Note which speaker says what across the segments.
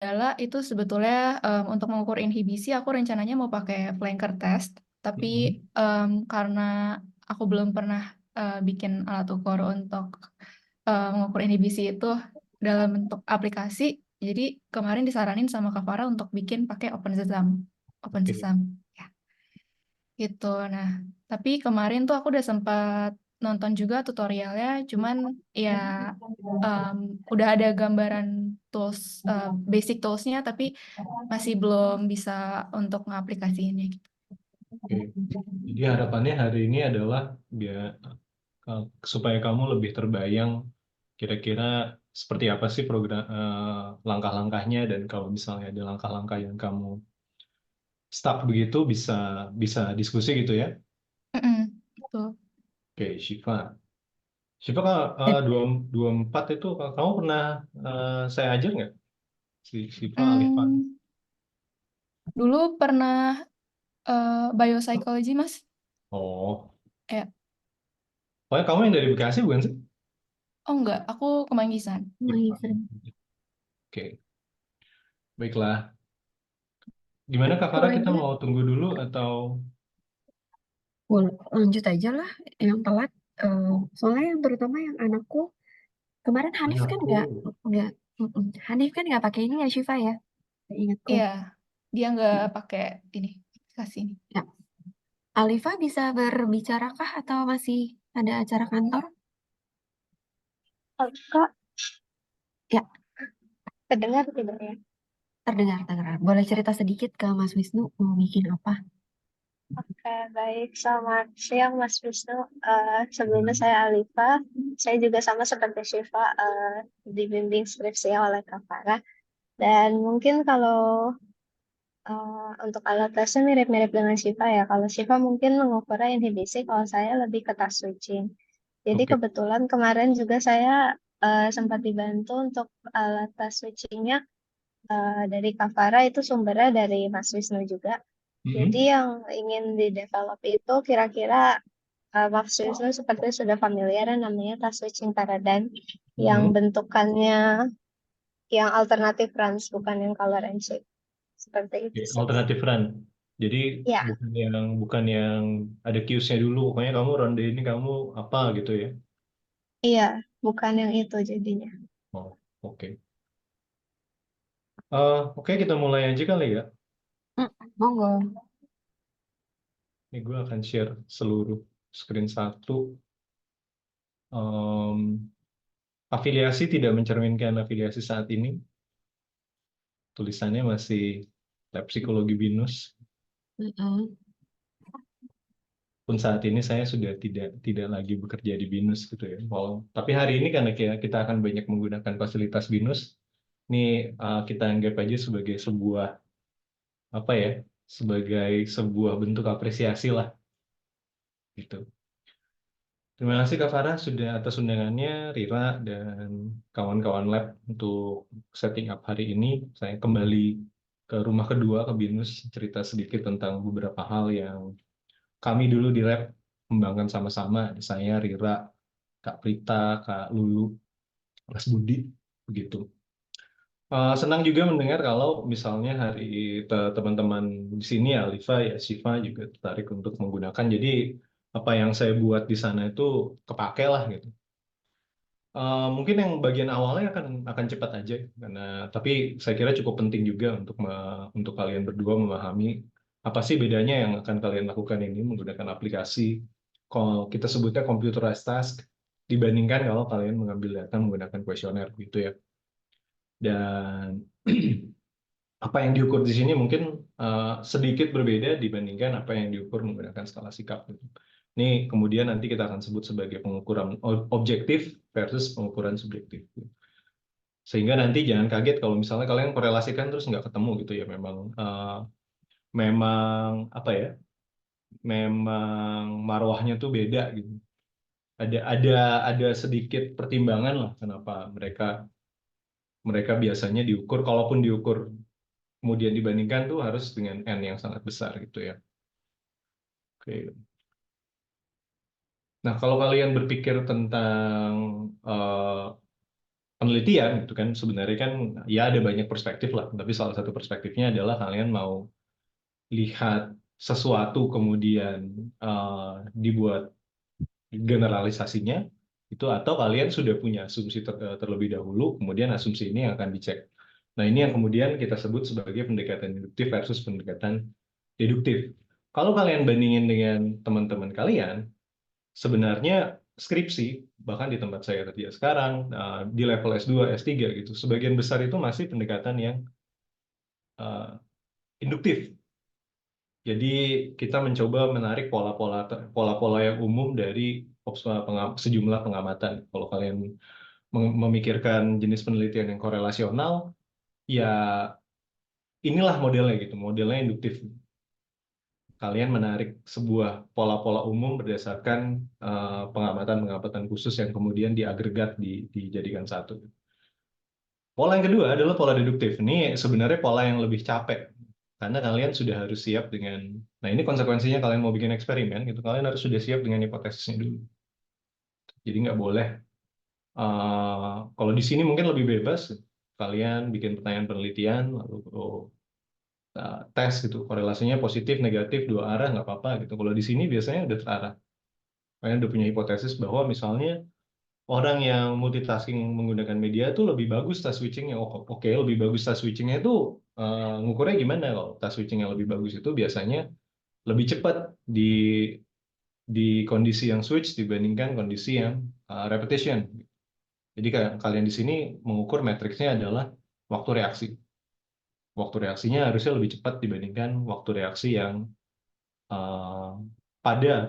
Speaker 1: Gejala itu sebetulnya untuk mengukur inhibisi aku rencananya mau pakai flanker test,
Speaker 2: Mm-mm.
Speaker 1: tapi karena aku belum pernah bikin alat ukur untuk mengukur inhibisi itu dalam bentuk aplikasi, jadi kemarin disaranin sama Kak Farah untuk bikin pakai OpenSesam.
Speaker 2: Oke.
Speaker 1: OpenSesam. Ya, gitu. Nah, tapi kemarin tuh aku udah sempat nonton juga tutorialnya, cuman ya em, udah ada gambaran tools, basic toolsnya, tapi masih belum bisa untuk ngaplikasiinnya gitu.
Speaker 2: Oke. Jadi harapannya hari ini adalah biar supaya kamu lebih terbayang kira-kira seperti apa sih program langkah-langkahnya, dan kalau misalnya ada langkah-langkah yang kamu stuck begitu bisa bisa diskusi gitu ya.
Speaker 1: Mm-mm, betul.
Speaker 2: Oke, Shiva. Shiva kalau
Speaker 3: Eh,
Speaker 2: 24 itu kamu pernah saya ajar nggak? Si Shiva Alifan.
Speaker 1: Hmm, dulu pernah biopsychology, Mas.
Speaker 2: Oh,
Speaker 1: Ya.
Speaker 2: pokoknya kamu yang dari Bekasi bukan sih?
Speaker 1: Oh enggak, aku Kemanggisan.
Speaker 3: Mahisen.
Speaker 2: Oke, baiklah. Gimana Kak Farah, kita
Speaker 3: Pokoknya
Speaker 2: mau tunggu dulu atau
Speaker 3: lanjut aja lah yang telat. Soalnya yang terutama yang anakku kemarin Hanif kan
Speaker 2: anakku?
Speaker 3: nggak mm-mm. Hanif kan nggak pakai ini ya Syifa ya, ingatku.
Speaker 1: Iya, dia nggak pakai ini aplikasi ini.
Speaker 3: Ya, Alifa bisa berbicarakah atau masih ada acara kantor?
Speaker 4: Kak,
Speaker 3: Ya,
Speaker 4: kedengar tidak ya?
Speaker 3: terdengar, terdengar. Boleh cerita sedikit ke Mas Wisnu mau bikin apa?
Speaker 4: Oke, baik. Selamat siang, Mas Wisnu. Sebelumnya
Speaker 2: Hmm.
Speaker 4: saya Alifa. Saya juga sama seperti Syifa, dibimbing skripsi oleh Kak Farah. Dan mungkin kalau untuk alat tesnya mirip-mirip dengan Syifa ya. Kalau Syifa mungkin mengukurnya inhibisi, kalau saya lebih ke task switching. Jadi
Speaker 2: Oke.
Speaker 4: kebetulan kemarin juga saya sempat dibantu untuk alat task switchingnya dari Kak Farah, itu sumbernya dari Mas Wisnu juga. Jadi
Speaker 2: Mm-mm.
Speaker 4: yang ingin di-develop itu kira-kira Mas Wisnu seperti sudah familiar ya, namanya task switching paradigm yang
Speaker 2: Mm-mm.
Speaker 4: bentukannya yang alternatif runs, bukan yang color and shape. Seperti
Speaker 2: Oke,
Speaker 4: itu sih.
Speaker 2: alternatif run. Jadi
Speaker 4: Ya,
Speaker 2: bukan yang ada queues-nya dulu. Pokoknya kamu ronde ini kamu apa gitu ya.
Speaker 4: iya, bukan yang itu jadinya.
Speaker 2: Oh, oke. Oke, kita mulai aja kali ya.
Speaker 3: Monggo.
Speaker 2: Ini gue akan share seluruh screen satu. Em, Afiliasi tidak mencerminkan afiliasi saat ini. Tulisannya masih Lab Psikologi BINUS.
Speaker 3: Mm-mm.
Speaker 2: Pun saat ini saya sudah tidak lagi bekerja di BINUS gitu ya. Tapi hari ini karena kita akan banyak menggunakan fasilitas BINUS, ini kita anggap aja sebagai sebuah apa ya, sebagai sebuah bentuk apresiasi lah gitu. Terima kasih Kak Farah sudah atas undangannya, Rira dan kawan-kawan lab untuk setting up hari ini. Saya kembali ke rumah kedua ke BINUS, cerita sedikit tentang beberapa hal yang kami dulu di lab kembangkan sama-sama. Saya, Rira, Kak Prita, Kak Lulu, Mas Budi, begitu. Senang juga mendengar kalau misalnya hari teman-teman di sini, Alifa, ya Siva juga tertarik untuk menggunakan. Jadi apa yang saya buat di sana itu kepake lah gitu. Mungkin yang bagian awalnya akan cepat aja karena tapi saya kira cukup penting juga untuk kalian berdua memahami apa sih bedanya yang akan kalian lakukan ini menggunakan aplikasi, kalau kita sebutnya computerized task, dibandingkan kalau kalian mengambil data menggunakan kuesioner gitu ya. Dan apa yang diukur di sini mungkin sedikit berbeda dibandingkan apa yang diukur menggunakan skala sikap gitu. Ini kemudian nanti kita akan sebut sebagai pengukuran objektif versus pengukuran subjektif. Sehingga nanti jangan kaget kalau misalnya kalian korelasikan terus nggak ketemu gitu ya. Memang apa ya? Memang marwahnya tuh beda gitu. Ada ada sedikit pertimbangan lah kenapa mereka mereka biasanya diukur, kalaupun diukur kemudian dibandingkan tuh harus dengan n yang sangat besar gitu ya. Oke. Nah, kalau kalian berpikir tentang eh, penelitian gitu kan sebenarnya kan ya ada banyak perspektif lah, tapi salah satu perspektifnya adalah kalian mau lihat sesuatu kemudian dibuat generalisasinya itu, atau kalian sudah punya asumsi terlebih dahulu, kemudian asumsi ini akan dicek. Nah, ini yang kemudian kita sebut sebagai pendekatan induktif versus pendekatan deduktif. Kalau kalian bandingin dengan teman-teman kalian, sebenarnya skripsi, bahkan di tempat saya kerja sekarang, di level S2, S3 gitu, sebagian besar itu masih pendekatan yang induktif. Jadi kita mencoba menarik pola-pola yang umum dari sejumlah pengamatan. Kalau kalian memikirkan jenis penelitian yang korelasional, ya inilah modelnya gitu, modelnya induktif. Kalian menarik sebuah pola-pola umum berdasarkan pengamatan-pengamatan khusus yang kemudian diagregat, dijadikan satu. Pola yang kedua adalah pola deduktif. Ini sebenarnya pola yang lebih capek, karena kalian sudah harus siap dengan, nah ini konsekuensinya kalian mau bikin eksperimen, gitu, kalian harus sudah siap dengan hipotesisnya dulu. Jadi nggak boleh, kalau di sini mungkin lebih bebas, kalian bikin pertanyaan penelitian, lalu tes gitu, korelasinya positif, negatif, dua arah, nggak apa-apa gitu. Kalau di sini biasanya udah terarah. Kalian udah punya hipotesis bahwa misalnya orang yang multitasking menggunakan media itu lebih bagus task switchingnya. Oh, oke, lebih bagus task switchingnya itu ngukurnya gimana? Kalau task switching yang lebih bagus itu biasanya lebih cepat di kondisi yang switch dibandingkan kondisi yang repetition. Jadi kalian di sini mengukur matriksnya adalah waktu reaksi. Waktu reaksinya harusnya lebih cepat dibandingkan waktu reaksi yang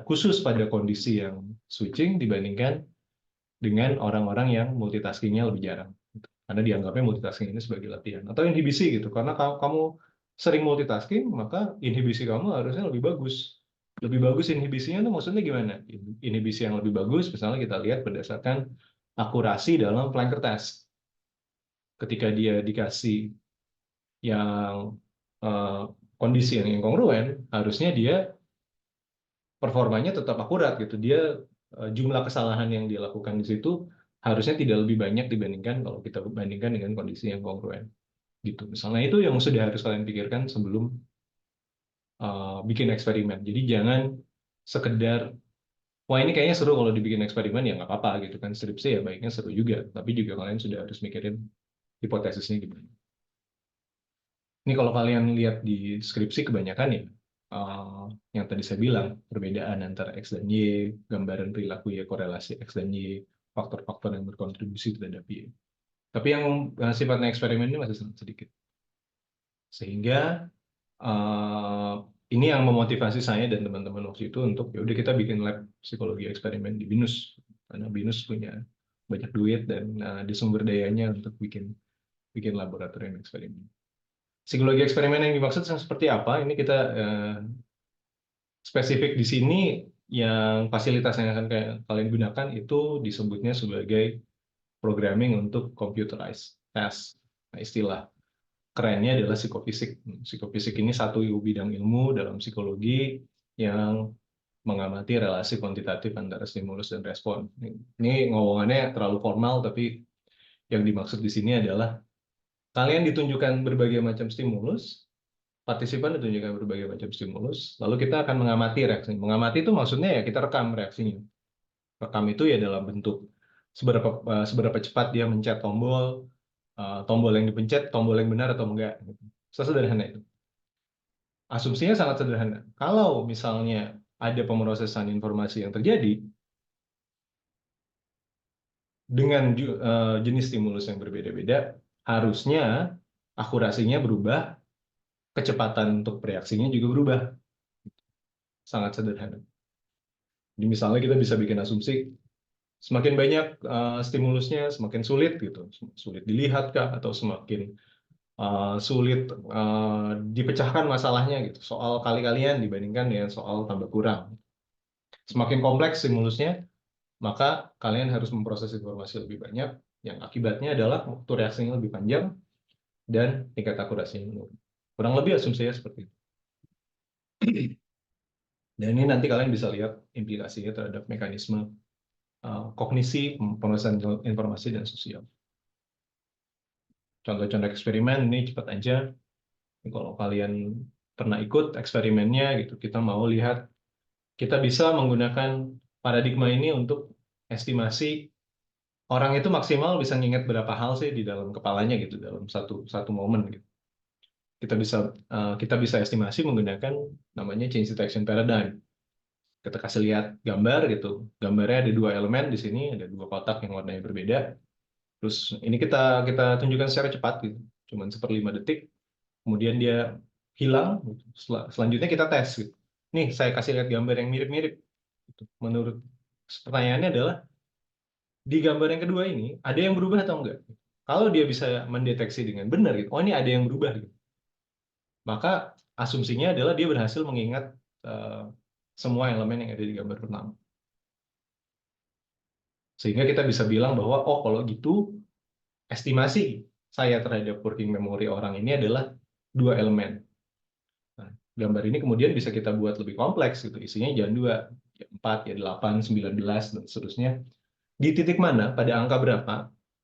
Speaker 2: khusus pada kondisi yang switching dibandingkan dengan orang-orang yang multitaskingnya lebih jarang. Karena dianggapnya multitasking ini sebagai latihan. Atau inhibisi gitu. Karena kamu sering multitasking, maka inhibisi kamu harusnya lebih bagus. Lebih bagus inhibisinya itu maksudnya gimana? Inhibisi yang lebih bagus, misalnya kita lihat berdasarkan akurasi dalam flanker test. Ketika dia dikasih yang kondisi yang inkongruen, harusnya dia performanya tetap akurat gitu. Dia jumlah kesalahan yang dia lakukan di situ harusnya tidak lebih banyak dibandingkan kalau kita bandingkan dengan kondisi yang kongruen gitu. Misalnya itu yang sudah harus kalian pikirkan sebelum bikin eksperimen. Jadi jangan sekedar wah ini kayaknya seru kalau dibikin eksperimen, ya nggak apa-apa gitu kan, skripsi ya baiknya seru juga, tapi juga kalian sudah harus mikirin hipotesisnya gimana. Ini kalau kalian lihat di skripsi kebanyakan ya yang tadi saya bilang, perbedaan antara X dan Y, gambaran perilaku ya, korelasi X dan Y, faktor-faktor yang berkontribusi terhadap Y. Tapi yang sifatnya eksperimen ini masih sangat sedikit. Sehingga ini yang memotivasi saya dan teman-teman waktu itu untuk ya udah kita bikin lab psikologi eksperimen di BINUS. Karena BINUS punya banyak duit dan di sumber dayanya untuk bikin laboratorium eksperimen. Psikologi eksperimen yang dimaksud seperti apa? Ini kita spesifik di sini, yang fasilitas yang akan kalian gunakan itu disebutnya sebagai programming untuk computerized test. Nah, istilah kerennya adalah psikofisik. Psikofisik ini satu bidang ilmu dalam psikologi yang mengamati relasi kuantitatif antara stimulus dan respon. Ini ngomongannya terlalu formal, tapi yang dimaksud di sini adalah kalian ditunjukkan berbagai macam stimulus, partisipan ditunjukkan berbagai macam stimulus, lalu kita akan mengamati reaksi. Mengamati itu maksudnya ya kita rekam reaksinya. Rekam itu ya dalam bentuk seberapa cepat dia mencet tombol, tombol yang dipencet, tombol yang benar atau enggak. Sesederhana itu. Asumsinya sangat sederhana. Kalau misalnya ada pemrosesan informasi yang terjadi dengan jenis stimulus yang berbeda-beda, harusnya akurasinya berubah, kecepatan untuk bereaksinya juga berubah. Sangat sederhana. Jadi misalnya kita bisa bikin asumsi, semakin banyak stimulusnya, semakin sulit gitu, sulit dilihat kah, atau semakin sulit dipecahkan masalahnya gitu, soal kali-kalian dibandingkan dengan soal tambah kurang. Semakin kompleks stimulusnya, maka kalian harus memproses informasi lebih banyak, yang akibatnya adalah waktu reaksinya lebih panjang dan tingkat akurasinya menurun. Kurang lebih asumsinya seperti itu. Dan ini nanti kalian bisa lihat implikasinya terhadap mekanisme kognisi, pemrosesan informasi, dan sosial. contoh-contoh eksperimen ini cepat aja. Kalau kalian pernah ikut eksperimennya gitu, kita mau lihat, kita bisa menggunakan paradigma ini untuk estimasi orang itu maksimal bisa nginget berapa hal sih di dalam kepalanya gitu dalam satu momen gitu. Kita bisa estimasi menggunakan namanya change detection paradigm. Kita kasih lihat gambar gitu, gambarnya ada 2 elemen di sini, ada 2 kotak yang warnanya berbeda. Terus ini kita tunjukkan secara cepat gitu, cuman 1/5 detik. Kemudian dia hilang. Gitu. Selanjutnya kita tes. Gitu. Nih saya kasih lihat gambar yang mirip-mirip. Gitu. Menurut pertanyaannya adalah di gambar yang kedua ini ada yang berubah atau enggak? Kalau dia bisa mendeteksi dengan benar, gitu, oh ini ada yang berubah, gitu. Maka asumsinya adalah dia berhasil mengingat semua elemen yang ada di gambar pertama. Sehingga kita bisa bilang bahwa oh kalau gitu estimasi saya terhadap working memory orang ini adalah 2 elemen. Nah, gambar ini kemudian bisa kita buat lebih kompleks gitu. Isinya jangan 2, ya 4, ya 8, 19 dan seterusnya. Di titik mana, pada angka berapa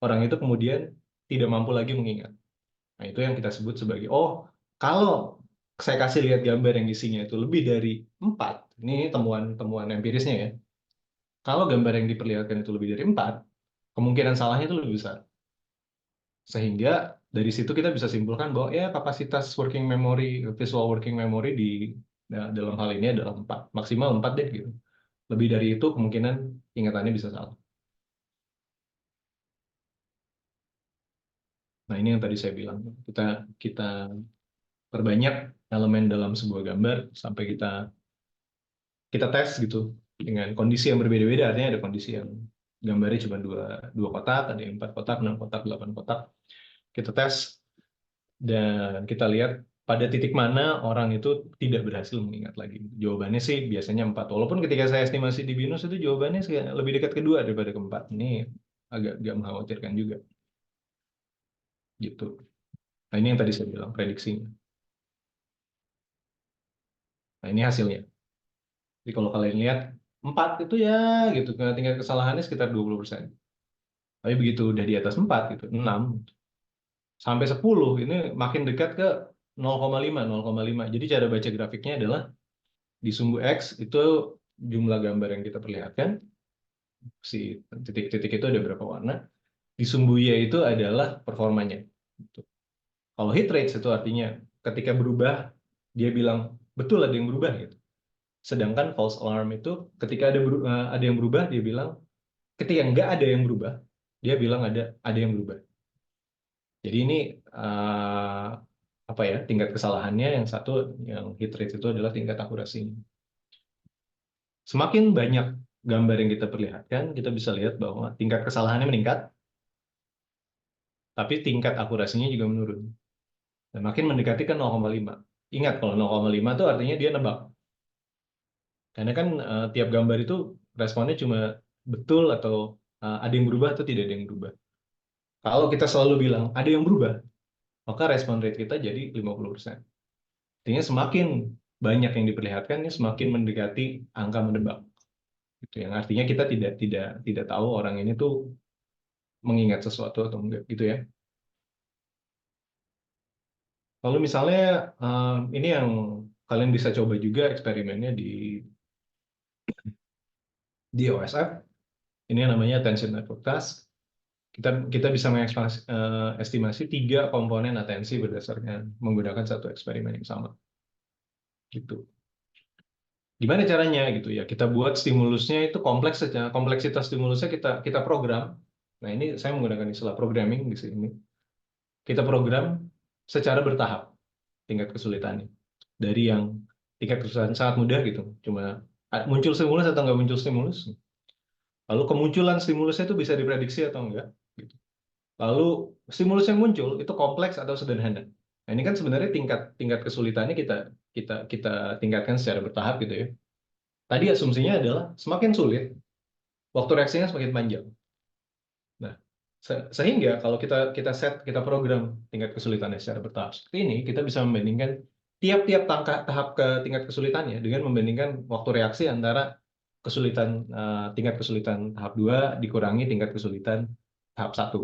Speaker 2: orang itu kemudian tidak mampu lagi mengingat. Nah, itu yang kita sebut sebagai oh, kalau saya kasih lihat gambar yang isinya itu lebih dari 4, ini temuan empirisnya ya. Kalau gambar yang diperlihatkan itu lebih dari 4, kemungkinan salahnya itu lebih besar. Sehingga dari situ kita bisa simpulkan bahwa ya kapasitas working memory, visual working memory dalam hal ini adalah 4, maksimal 4 deh gitu. Lebih dari itu kemungkinan ingatannya bisa salah. Nah, ini yang tadi saya bilang. Kita perbanyak elemen dalam sebuah gambar sampai kita tes gitu dengan kondisi yang berbeda-beda. Artinya ada kondisi yang gambarnya cuma dua kotak, ada yang 4 kotak, 6 kotak, 8 kotak. Kita tes dan kita lihat pada titik mana orang itu tidak berhasil mengingat lagi. Jawabannya sih biasanya 4. Walaupun ketika saya estimasi di BINUS itu jawabannya lebih dekat ke 2 daripada ke 4. Ini agak mengkhawatirkan juga. Gitu. Nah, ini yang tadi saya bilang, prediksinya. Nah, ini hasilnya. Jadi kalau kalian lihat, 4 itu ya gitu, tingkat kesalahannya sekitar 20%. Tapi begitu udah di atas 4, gitu, 6, sampai 10, ini makin dekat ke 0,5, 0,5. Jadi cara baca grafiknya adalah di sumbu X itu jumlah gambar yang kita perlihatkan, si titik-titik itu ada berapa warna, di sumbu Y itu adalah performanya. Gitu. Kalau hit rate itu artinya ketika berubah, dia bilang betul ada yang berubah gitu. Sedangkan false alarm itu ketika ada yang berubah, dia bilang ketika nggak ada yang berubah, dia bilang ada yang berubah. Jadi ini apa ya, tingkat kesalahannya yang satu, yang hit rate itu adalah tingkat akurasinya. Semakin banyak gambar yang kita perlihatkan, kita bisa lihat bahwa tingkat kesalahannya meningkat, tapi tingkat akurasinya juga menurun. Dan makin mendekati ke 0,5. Ingat, kalau 0,5 itu artinya dia nebak. Karena kan tiap gambar itu responnya cuma betul atau ada yang berubah atau tidak ada yang berubah. Kalau kita selalu bilang ada yang berubah, maka respon rate kita jadi 50%. Artinya semakin banyak yang diperlihatkan, semakin mendekati angka menebak. Gitu. Yang artinya kita tidak tahu orang ini tuh mengingat sesuatu atau enggak, gitu ya. Lalu misalnya ini yang kalian bisa coba juga eksperimennya di OSF. Ini yang namanya attention network task. Kita bisa mengestimasi 3 komponen atensi berdasarkan menggunakan satu eksperimen yang sama. Gitu. Gimana caranya gitu ya? Kita buat stimulusnya itu kompleks saja. Kompleksitas stimulusnya kita program. Nah, ini saya menggunakan istilah programming di sini. Kita program secara bertahap tingkat kesulitannya. Dari yang tingkat kesulitan sangat mudah gitu, cuma muncul stimulus atau nggak muncul stimulus. Lalu kemunculan stimulusnya itu bisa diprediksi atau enggak. Gitu. Lalu stimulus yang muncul itu kompleks atau sederhana. Nah, ini kan sebenarnya tingkat kesulitannya kita tingkatkan secara bertahap gitu ya. Tadi asumsinya adalah semakin sulit, waktu reaksinya semakin panjang. Nah, sehingga kalau kita program tingkat kesulitannya secara bertahap seperti ini, kita bisa membandingkan tiap-tiap tahap ke tingkat kesulitannya dengan membandingkan waktu reaksi antara tingkat kesulitan tahap 2 dikurangi tingkat kesulitan tahap 1.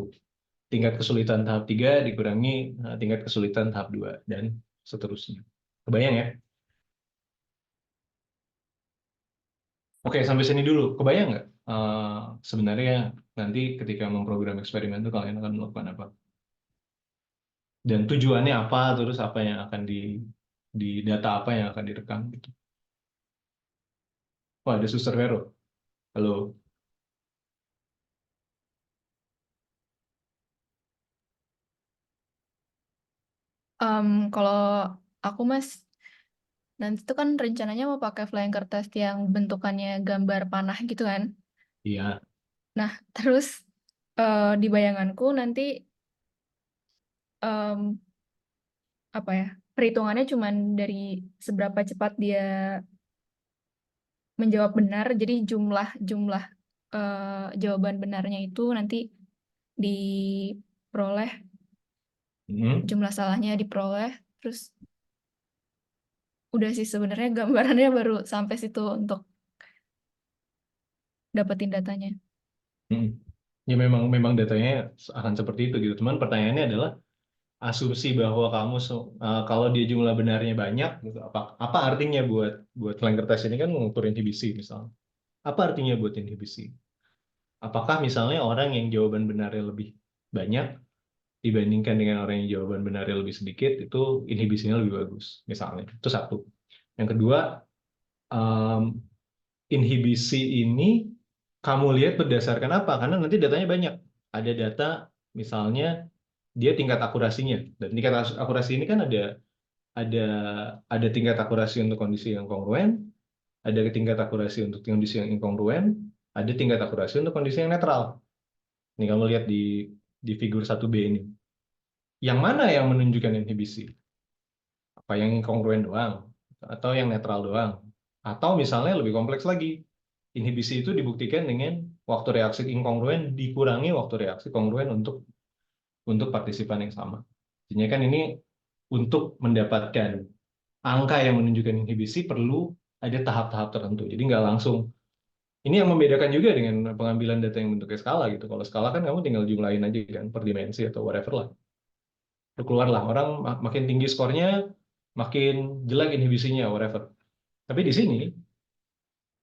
Speaker 2: tingkat kesulitan tahap 3 dikurangi tingkat kesulitan tahap 2 dan seterusnya. Kebayang ya? Oke, sampai sini dulu. Kebayang nggak? Sebenarnya nanti ketika memprogram eksperimen itu kalian akan melakukan apa? Dan tujuannya apa? Terus apa yang akan di data apa yang akan direkam gitu. Wah, ada Suster Vero. Halo.
Speaker 1: Kalau aku Mas, nanti tuh kan rencananya mau pakai flying kertas yang bentukannya gambar panah gitu kan.
Speaker 2: Iya.
Speaker 1: Nah, terus di bayanganku nanti em, apa ya, perhitungannya cuman dari seberapa cepat dia menjawab benar. Jadi jumlah jumlah jawaban benarnya itu nanti diperoleh,
Speaker 2: Hmm.
Speaker 1: jumlah salahnya diperoleh. Terus udah sih sebenarnya gambarannya baru sampai situ untuk dapetin datanya.
Speaker 2: Hmm. Ya memang datanya akan seperti itu gitu. Cuman pertanyaannya adalah asumsi bahwa kalau dia jumlah benarnya banyak gitu, apa artinya buat flanker test ini kan mengukur inhibisi misalnya. Apa artinya buat inhibisi? Apakah misalnya orang yang jawaban benarnya lebih banyak dibandingkan dengan orang yang jawaban benarnya lebih sedikit itu inhibisinya lebih bagus misalnya. Itu satu. Yang kedua, em, inhibisi ini kamu lihat berdasarkan apa? Karena nanti datanya banyak. Ada data misalnya dia tingkat akurasinya dan tingkat akurasi ini kan ada ada tingkat akurasi untuk kondisi yang kongruen, ada tingkat akurasi untuk kondisi yang inkongruen, ada tingkat akurasi untuk kondisi yang netral. Ini kamu lihat di figur 1B ini. Yang mana yang menunjukkan inhibisi? Apa yang inkongruen doang atau yang netral doang? Atau misalnya lebih kompleks lagi. Inhibisi itu dibuktikan dengan waktu reaksi inkongruen dikurangi waktu reaksi kongruen untuk partisipan yang sama. Artinya kan ini untuk mendapatkan angka yang menunjukkan inhibisi perlu ada tahap-tahap tertentu. Jadi nggak langsung. Ini yang membedakan juga dengan pengambilan data yang bentuknya skala gitu. Kalau skala kan kamu tinggal jumlahin aja kan per dimensi atau whatever lah. Keluarlah orang makin tinggi skornya, makin jelek inhibisinya whatever. Tapi di sini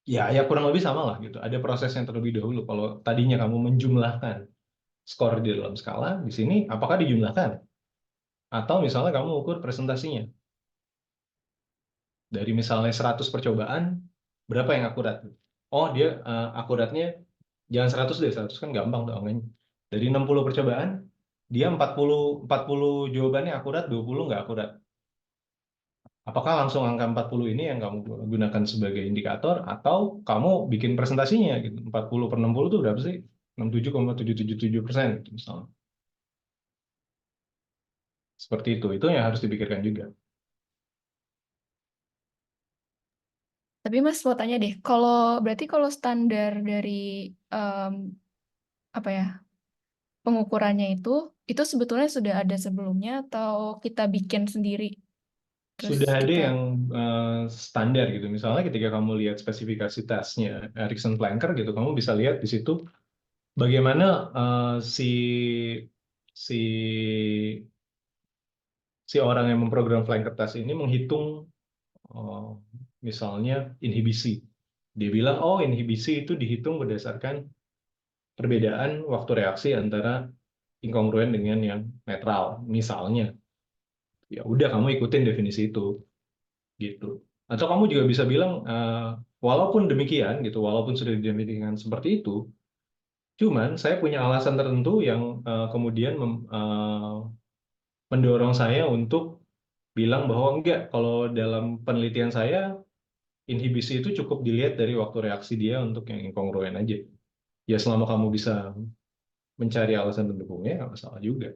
Speaker 2: ya kurang lebih sama lah gitu. Ada proses yang terlebih dahulu. Kalau tadinya kamu menjumlahkan skor di dalam skala, di sini apakah dijumlahkan? Atau misalnya kamu ukur presentasinya. Dari misalnya 100 percobaan, berapa yang akurat? Oh, dia akuratnya jangan 100 deh, 100 kan gampang tuh angkanya. Dari 60 percobaan, dia 40 jawabannya akurat, 20 nggak akurat. Apakah langsung angka 40 ini yang kamu gunakan sebagai indikator, atau kamu bikin presentasinya gitu. 40 per 60 itu berapa sih? 67,777% gitu misalnya. Seperti itu yang harus dipikirkan juga.
Speaker 1: Tapi Mas mau tanya deh, berarti kalau standar dari em, apa ya, pengukurannya itu sebetulnya sudah ada sebelumnya atau kita bikin sendiri terus
Speaker 2: Sudah ada
Speaker 1: kita
Speaker 2: yang standar gitu. Misalnya ketika kamu lihat spesifikasi tesnya Ericsson Flanker gitu, kamu bisa lihat di situ bagaimana si si si orang yang memprogram flanker test ini menghitung eh, misalnya inhibisi. Dia bilang, oh inhibisi itu dihitung berdasarkan perbedaan waktu reaksi antara inkongruen dengan yang netral, misalnya. Ya udah kamu ikutin definisi itu. Gitu. Atau kamu juga bisa bilang, walaupun demikian, gitu, walaupun sudah didefinisikan seperti itu, cuman saya punya alasan tertentu yang kemudian mendorong saya untuk bilang bahwa enggak, kalau dalam penelitian saya, inhibisi itu cukup dilihat dari waktu reaksi dia untuk yang inkongruen aja. Ya selama kamu bisa mencari alasan pendukungnya, nggak masalah juga.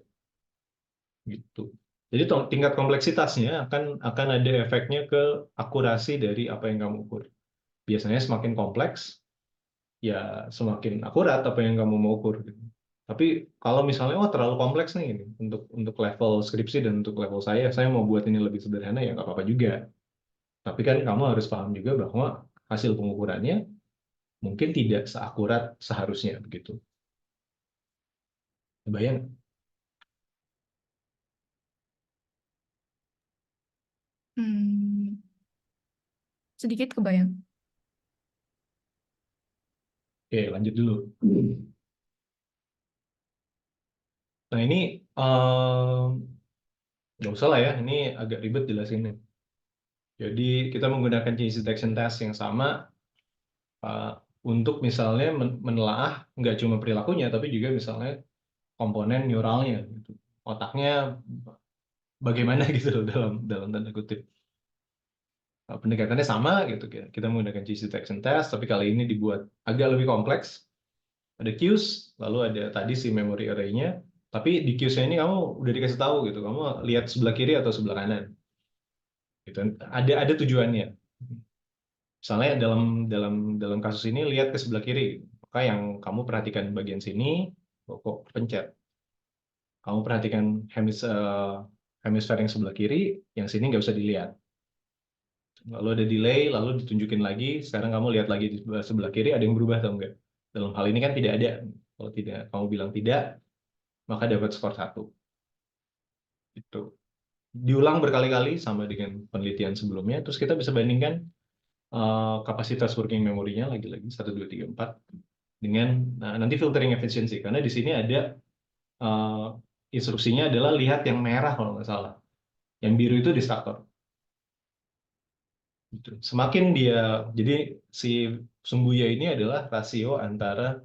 Speaker 2: Gitu. Jadi tingkat kompleksitasnya akan ada efeknya ke akurasi dari apa yang kamu ukur. Biasanya semakin kompleks, ya semakin akurat apa yang kamu mau ukur. Gitu. Tapi kalau misalnya wah terlalu kompleks nih ini untuk level skripsi dan untuk level saya mau buat ini lebih sederhana ya nggak apa-apa juga. Tapi kan kamu harus paham juga bahwa hasil pengukurannya mungkin tidak seakurat seharusnya begitu. Bayang?
Speaker 1: Hmm, sedikit kebayang.
Speaker 2: Oke, lanjut dulu. Nah ini nggak usah lah ya, ini agak ribet jelasinnya. Jadi kita menggunakan change detection test yang sama uh, untuk misalnya menelaah nggak cuma perilakunya, tapi juga misalnya komponen neuralnya, gitu. Otaknya bagaimana gitu loh, dalam tanda kutip. Pendekatannya sama gitu, kita menggunakan change detection test, tapi kali ini dibuat agak lebih kompleks. Ada cues, lalu ada tadi si memory array-nya, tapi di cues-nya ini kamu udah dikasih tahu gitu, kamu lihat sebelah kiri atau sebelah kanan. Gitu. Ada tujuannya. Misalnya dalam kasus ini lihat ke sebelah kiri, maka yang kamu perhatikan bagian sini, kok pencet. Kamu perhatikan hemisfer yang sebelah kiri, yang sini nggak usah dilihat. Lalu ada delay, lalu ditunjukin lagi. Sekarang kamu lihat lagi di sebelah kiri ada yang berubah atau enggak. Dalam hal ini kan tidak ada. Kalau tidak, kamu bilang tidak, maka dapat skor 1. Itu diulang berkali-kali sama dengan penelitian sebelumnya. Terus kita bisa bandingkan kapasitas working memory-nya lagi-lagi 1, 2, 3, 4 dengan nanti filtering efficiency, karena di sini ada uh, instruksinya adalah lihat yang merah kalau nggak salah, yang biru itu distraktor. Gitu. Semakin dia, jadi si Sumbuya ini adalah rasio antara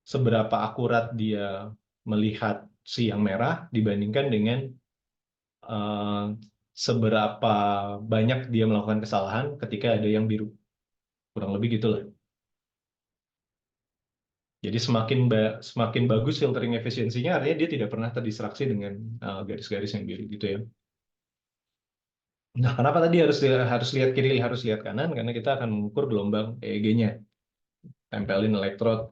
Speaker 2: seberapa akurat dia melihat si yang merah dibandingkan dengan uh, seberapa banyak dia melakukan kesalahan ketika ada yang biru. Kurang lebih gitulah. Jadi semakin bagus filtering efisiensinya, artinya dia tidak pernah terdistraksi dengan garis-garis yang biru gitu ya. Nah, kenapa tadi harus lihat kiri, harus lihat kanan? Karena kita akan mengukur gelombang EEG-nya, tempelin elektrod.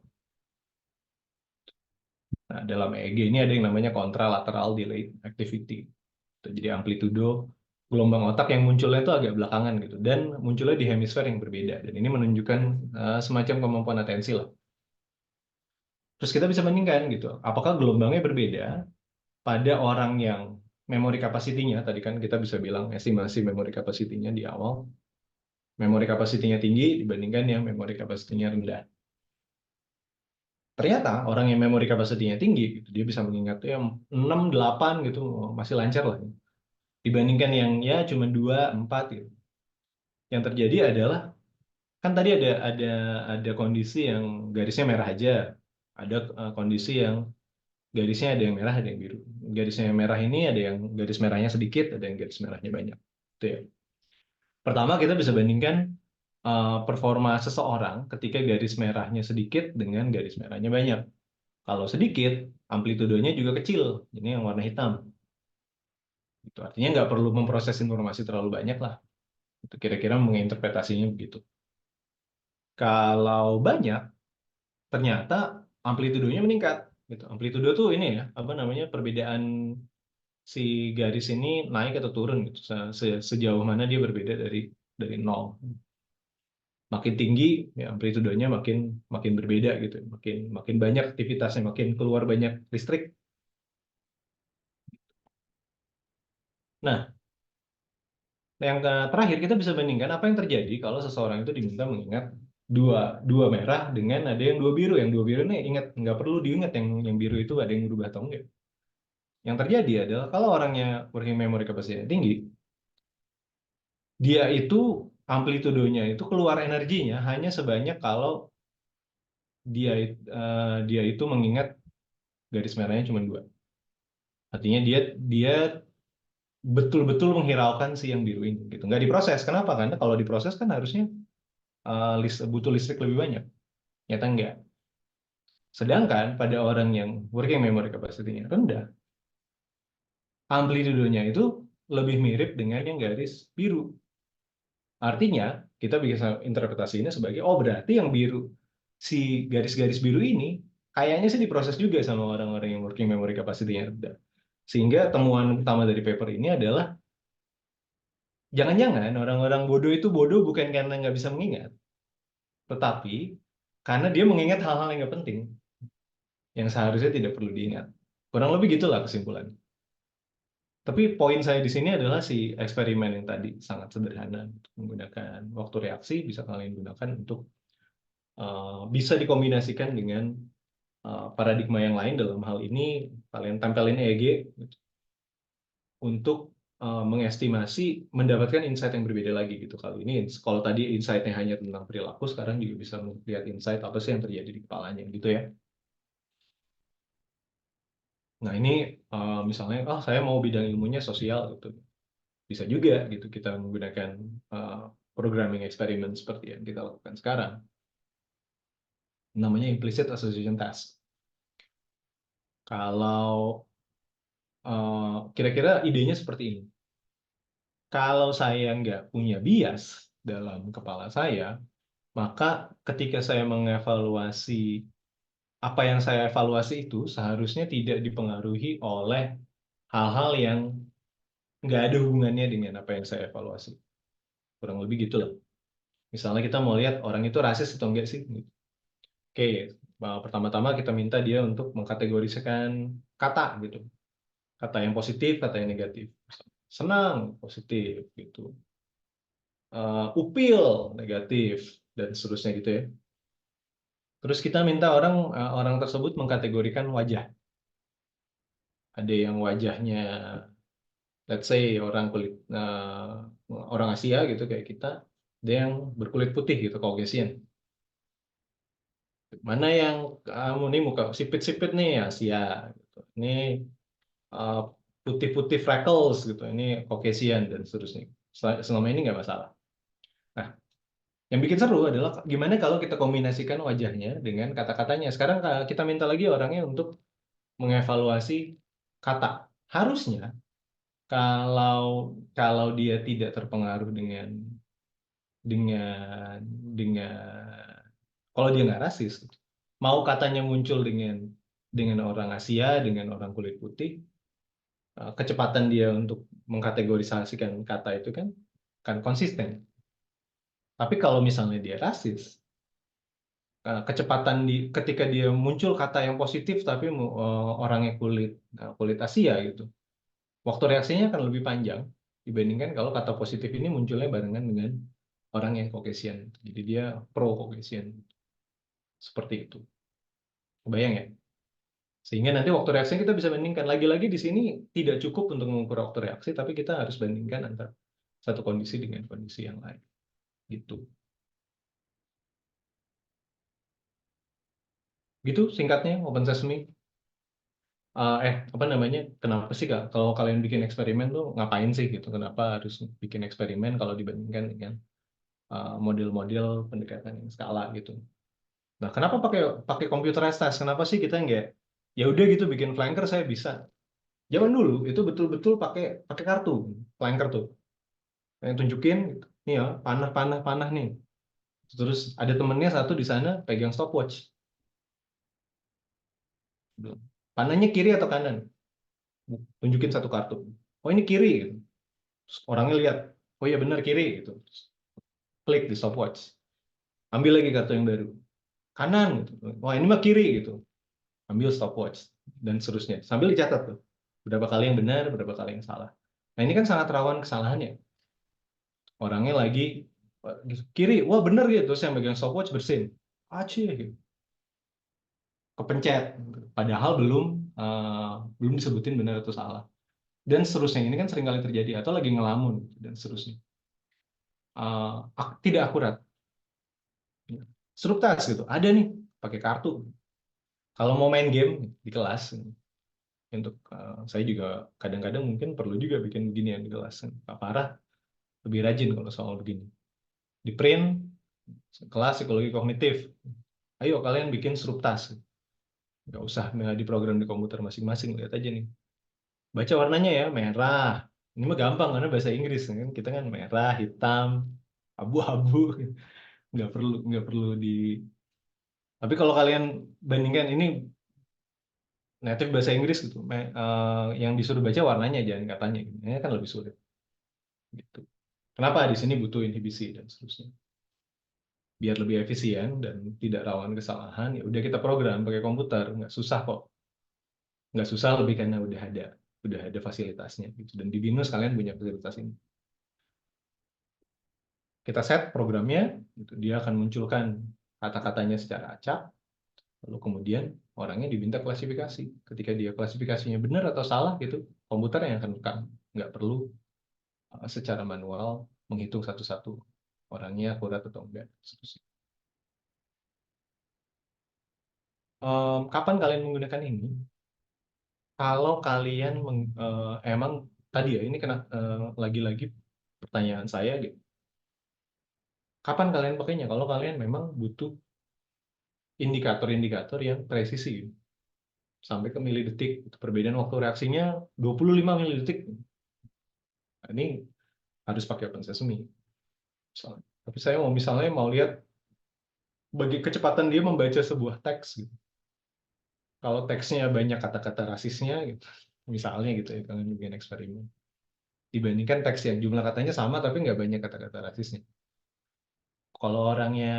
Speaker 2: Nah, dalam EEG ini ada yang namanya contralateral delay activity. Jadi amplitudo gelombang otak yang munculnya itu agak belakangan gitu, dan munculnya di hemisfer yang berbeda. Dan ini menunjukkan semacam kemampuan atensi lah. Terus kita bisa bandingkan gitu, apakah gelombangnya berbeda pada orang yang memori kapasitinya, tadi kan kita bisa bilang estimasi memori kapasitinya di awal, memori kapasitinya tinggi dibandingkan yang memori kapasitinya rendah. Ternyata orang yang memori kapasitinya tinggi, gitu, dia bisa mengingat yang 6, 8 gitu, masih lancar lah. Dibandingkan yang ya cuma 2, 4 gitu. Yang terjadi adalah, kan tadi ada kondisi yang garisnya merah aja, ada kondisi yang garisnya ada yang merah, ada yang biru. Garisnya yang merah ini ada yang garis merahnya sedikit, ada yang garis merahnya banyak. Itu ya. Pertama kita bisa bandingkan performa seseorang ketika garis merahnya sedikit dengan garis merahnya banyak. Kalau sedikit, amplitudenya juga kecil. Ini yang warna hitam. Itu artinya nggak perlu memproses informasi terlalu banyak lah. Itu kira-kira menginterpretasinya begitu. Kalau banyak, ternyata amplitudenya meningkat. Gitu. Amplitudo tuh ini ya, apa namanya, perbedaan si garis ini naik atau turun gitu, sejauh mana dia berbeda dari nol. Makin tinggi ya amplitudenya makin makin berbeda gitu, makin makin banyak aktivitasnya, makin keluar banyak listrik. Nah, yang terakhir kita bisa bandingkan apa yang terjadi kalau seseorang itu diminta mengingat dua dua merah dengan ada yang dua biru. Yang dua biru ini ingat, nggak perlu diingat yang biru itu ada yang berubah atau enggak. Yang terjadi adalah kalau orangnya working memory capacity tinggi, dia itu amplitudonya itu keluar energinya hanya sebanyak kalau dia itu mengingat garis merahnya cuma 2. Artinya dia dia betul-betul menghiraukan si yang biru ini gitu. Nggak diproses. Kenapa? Karena kalau diproses kan harusnya butuh listrik lebih banyak. Nyata enggak. Sedangkan pada orang yang working memory capacity-nya rendah, amplitudonya itu lebih mirip dengan yang garis biru. Artinya, kita bisa interpretasinya sebagai, oh berarti yang biru, si garis-garis biru ini, kayaknya sih diproses juga sama orang-orang yang working memory capacity-nya rendah. Sehingga temuan utama dari paper ini adalah, jangan-jangan orang-orang bodoh itu bodoh bukan karena nggak bisa mengingat, tetapi karena dia mengingat hal-hal yang nggak penting, yang seharusnya tidak perlu diingat. Kurang lebih gitulah kesimpulannya. Tapi poin saya di sini adalah si eksperimen yang tadi sangat sederhana, menggunakan waktu reaksi bisa kalian gunakan untuk bisa dikombinasikan dengan paradigma yang lain. Dalam hal ini kalian tempelin EEG untuk mengestimasi, mendapatkan insight yang berbeda lagi gitu. Kali ini kalau tadi insight-nya hanya tentang perilaku, sekarang juga bisa melihat insight apa sih yang terjadi di kepalanya gitu ya. Nah ini misalnya, saya mau bidang ilmunya sosial gitu, bisa juga gitu kita menggunakan programming eksperimen seperti yang kita lakukan sekarang, namanya implicit association test. Kalau kira-kira idenya seperti ini, kalau saya nggak punya bias dalam kepala saya, maka ketika saya mengevaluasi apa yang saya evaluasi itu seharusnya tidak dipengaruhi oleh hal-hal yang nggak ada hubungannya dengan apa yang saya evaluasi. Kurang lebih gitu lah. Misalnya kita mau lihat orang itu rasis atau enggak sih. Oke, pertama-tama kita minta dia untuk mengkategorikan kata gitu. Kata yang positif, kata yang negatif. Senang, positif gitu. Upil, negatif, dan seterusnya gitu ya. Terus kita minta orang tersebut mengkategorikan wajah. Ada yang wajahnya, let's say orang Asia gitu kayak kita, ada yang berkulit putih gitu, Caucasian. Mana yang kamu nih muka sipit-sipit nih Asia, gitu. Ini putih-putih freckles gitu, ini Caucasian dan seterusnya. Selama ini nggak masalah. Nah, yang bikin seru adalah gimana kalau kita kombinasikan wajahnya dengan kata-katanya. Sekarang kita minta lagi orangnya untuk mengevaluasi kata. Harusnya kalau dia tidak terpengaruh dengan kalau dia nggak rasis, mau katanya muncul dengan orang Asia, dengan orang kulit putih, kecepatan dia untuk mengkategorisasikan kata itu kan konsisten. Tapi kalau misalnya dia rasis, kecepatan ketika dia muncul kata yang positif tapi orangnya kulit Asia gitu, waktu reaksinya akan lebih panjang dibandingkan kalau kata positif ini munculnya barengan dengan orang yang Caucasian. Jadi dia pro Caucasian. Seperti itu. Kebayang ya? Sehingga nanti waktu reaksi kita bisa bandingkan. Lagi-lagi di sini tidak cukup untuk mengukur waktu reaksi, tapi kita harus bandingkan antara satu kondisi dengan kondisi yang lain. Gitu. Gitu singkatnya Open Sesame. Apa namanya? Kenapa sih Kak? Kalau kalian bikin eksperimen tuh ngapain sih gitu? Kenapa harus bikin eksperimen kalau dibandingkan dengan model-model pendekatan yang skala gitu? Nah, kenapa pakai pakai computerized test? Kenapa sih kita nggak ya udah gitu bikin flanker saya bisa? Zaman dulu itu betul-betul pakai pakai kartu flanker tuh. Yang tunjukin nih ya, panah nih. Terus ada temennya satu di sana pegang stopwatch. Panahnya kiri atau kanan? Tunjukin satu kartu. Oh ini kiri gitu. Terus orangnya lihat, oh iya benar kiri gitu. Terus klik di stopwatch. Ambil lagi kartu yang baru. Kanan gitu. Wah ini mah kiri gitu. Ambil stopwatch dan seterusnya. Sambil dicatat tuh. Berapa kali yang benar, berapa kali yang salah. Nah ini kan sangat rawan kesalahannya. Orangnya lagi kiri, wah bener gitu. Terus yang megang stopwatch bersin. Acih gitu. Kepencet. Padahal belum disebutin benar atau salah. Dan seterusnya. Ini kan sering kali terjadi. Atau lagi ngelamun. Dan seterusnya. Tidak akurat. Struktas gitu. Ada nih. Pakai kartu. Kalau mau main game di kelas. Untuk saya juga kadang-kadang mungkin perlu juga bikin beginian di kelas. Pak Farah lebih rajin kalau soal begini. Di print kelas psikologi kognitif. Ayo kalian bikin struktas. Nggak usah diprogram di komputer masing-masing. Lihat aja nih. Baca warnanya ya, merah. Ini mah gampang karena bahasa Inggris kan. Kita kan merah, hitam, abu-abu. Nggak perlu di. Tapi kalau kalian bandingkan ini native bahasa Inggris gitu, yang disuruh baca warnanya jangan katanya. Ini kan lebih sulit. Gitu. Kenapa di sini butuh inhibisi dan seterusnya. Biar lebih efisien dan tidak rawan kesalahan, ya udah kita program pakai komputer, nggak susah kok. Nggak susah lebih karena udah ada. udah ada fasilitasnya gitu. Dan di BINUS kalian punya fasilitas ini. Kita set programnya, gitu. Dia akan munculkan kata-katanya secara acak, lalu kemudian orangnya diminta klasifikasi. Ketika dia klasifikasinya benar atau salah, gitu, komputer yang akan rekam. Nggak perlu secara manual menghitung satu-satu orangnya akurat atau enggak. Kapan kalian menggunakan ini? Kalau kalian emang tadi ya, ini kena lagi-lagi pertanyaan saya gitu. Kapan kalian pakainya? Kalau kalian memang butuh indikator-indikator yang presisi gitu. Sampai ke milidetik. Perbedaan waktu reaksinya 25 milidetik. Nah, ini harus pakai OpenSesame. Misalnya. Tapi saya misalnya mau lihat bagi kecepatan dia membaca sebuah teks gitu. Kalau teksnya banyak kata-kata rasisnya gitu. Misalnya gitu ya, kalian bikin eksperimen. Dibandingkan teks yang jumlah katanya sama tapi nggak banyak kata-kata rasisnya. Kalau orangnya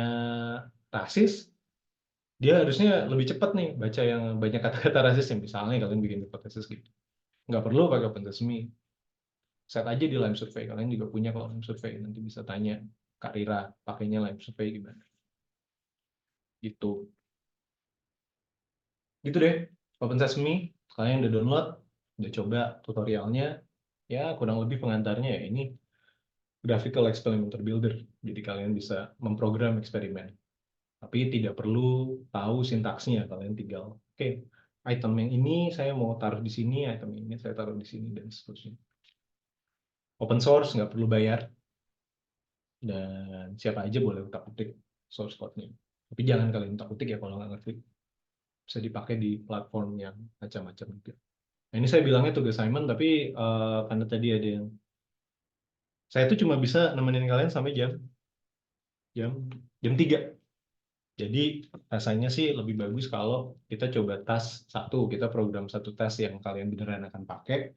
Speaker 2: rasis, dia harusnya lebih cepat nih baca yang banyak kata-kata rasisnya. Misalnya kalian bikin hipotesis gitu. Nggak perlu pakai OpenSesame. Set aja di Lime Survey. Kalian juga punya kalau Lime Survey. Nanti bisa tanya Kak Rira, pakainya Lime Survey gimana. Gitu. Gitu deh. OpenSesame, kalian udah download, udah coba tutorialnya. Ya, kurang lebih pengantarnya ya ini Graphical Experimenter Builder. Jadi kalian bisa memprogram eksperimen. Tapi tidak perlu tahu sintaksnya. Kalian tinggal, oke, item yang ini saya mau taruh di sini, item ini saya taruh di sini, dan seterusnya. Open source, nggak perlu bayar. Dan siapa aja boleh utak-utik source code-nya. Tapi jangan kalian utak-utik ya kalau nggak ngerti. Bisa dipakai di platform yang macam-macam juga. Nah, ini saya bilangnya tugas Simon, tapi karena tadi ada yang saya tuh cuma bisa nemenin kalian sampai jam 3. Jadi rasanya sih lebih bagus kalau kita coba tas satu, kita program satu tas yang kalian beneran akan pakai,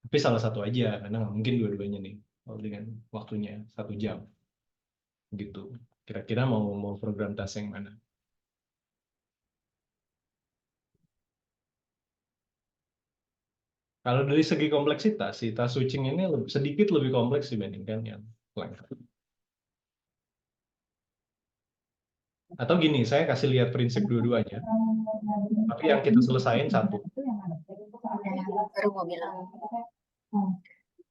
Speaker 2: tapi salah satu aja, karena nggak mungkin dua-duanya nih, kalau dengan waktunya 1 jam. Gitu. Kira-kira mau program tas yang mana? Kalau dari segi kompleksitas, si tas switching ini sedikit lebih kompleks dibandingkan yang lain. Atau gini, saya kasih lihat prinsip dua-duanya, tapi yang kita selesain satu.
Speaker 3: Baru mau bilang.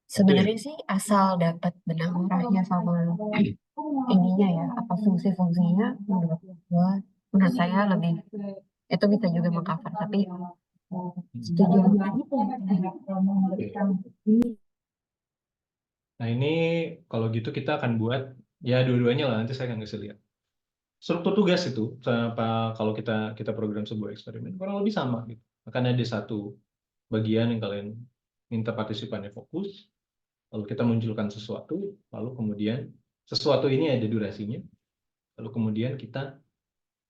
Speaker 3: Sebenarnya sih asal dapat benang merahnya sama ininya ya, apa fungsi-fungsinya menurut saya lebih itu bisa juga mengcover, tapi setuju.
Speaker 2: Nah ini kalau gitu kita akan buat ya dua-duanya lah, nanti saya akan kasih lihat. Struktur tugas itu kalau kita program sebuah eksperimen kurang lebih sama gitu. Akan ada satu bagian yang kalian minta partisipannya fokus, lalu kita munculkan sesuatu, lalu kemudian sesuatu ini ada durasinya, lalu kemudian kita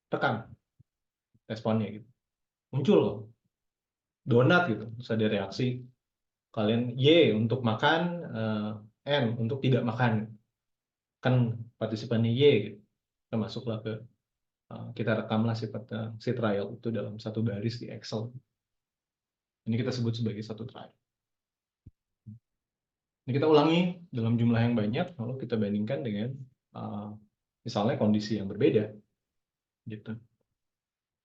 Speaker 2: rekam responnya gitu. Muncul loh, donat gitu, terus ada reaksi kalian Y untuk makan, N untuk tidak makan, kan partisipannya Y gitu. Kita masuklah ke kita rekamlah si trial itu dalam satu baris di Excel. Ini kita sebut sebagai satu trial. Ini kita ulangi dalam jumlah yang banyak, lalu kita bandingkan dengan misalnya kondisi yang berbeda, gitu.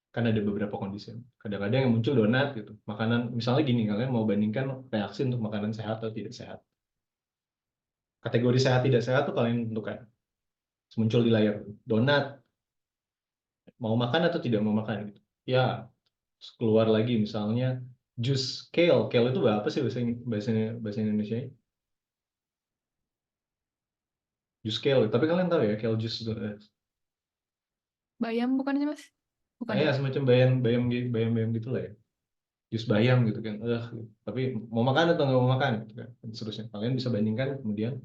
Speaker 2: Kan ada beberapa kondisi. Kadang-kadang yang muncul donat gitu. Makanan misalnya gini, kalian mau bandingkan reaksi untuk makanan sehat atau tidak sehat. Kategori sehat tidak sehat tuh kalian tentukan. Muncul di layar donat, mau makan atau tidak mau makan gitu. Ya, keluar lagi misalnya jus kale. Kale itu apa sih bahasa Indonesia? Jus kale. Tapi kalian tahu ya kale jus itu.
Speaker 1: Bayam bukan sih, Mas? Bukan ya?
Speaker 2: Ya semacam bayam gitu lah ya. Jus bayam gitu kan. Tapi mau makan atau nggak mau makan gitu kan. Dan seterusnya. Kalian bisa bandingkan kemudian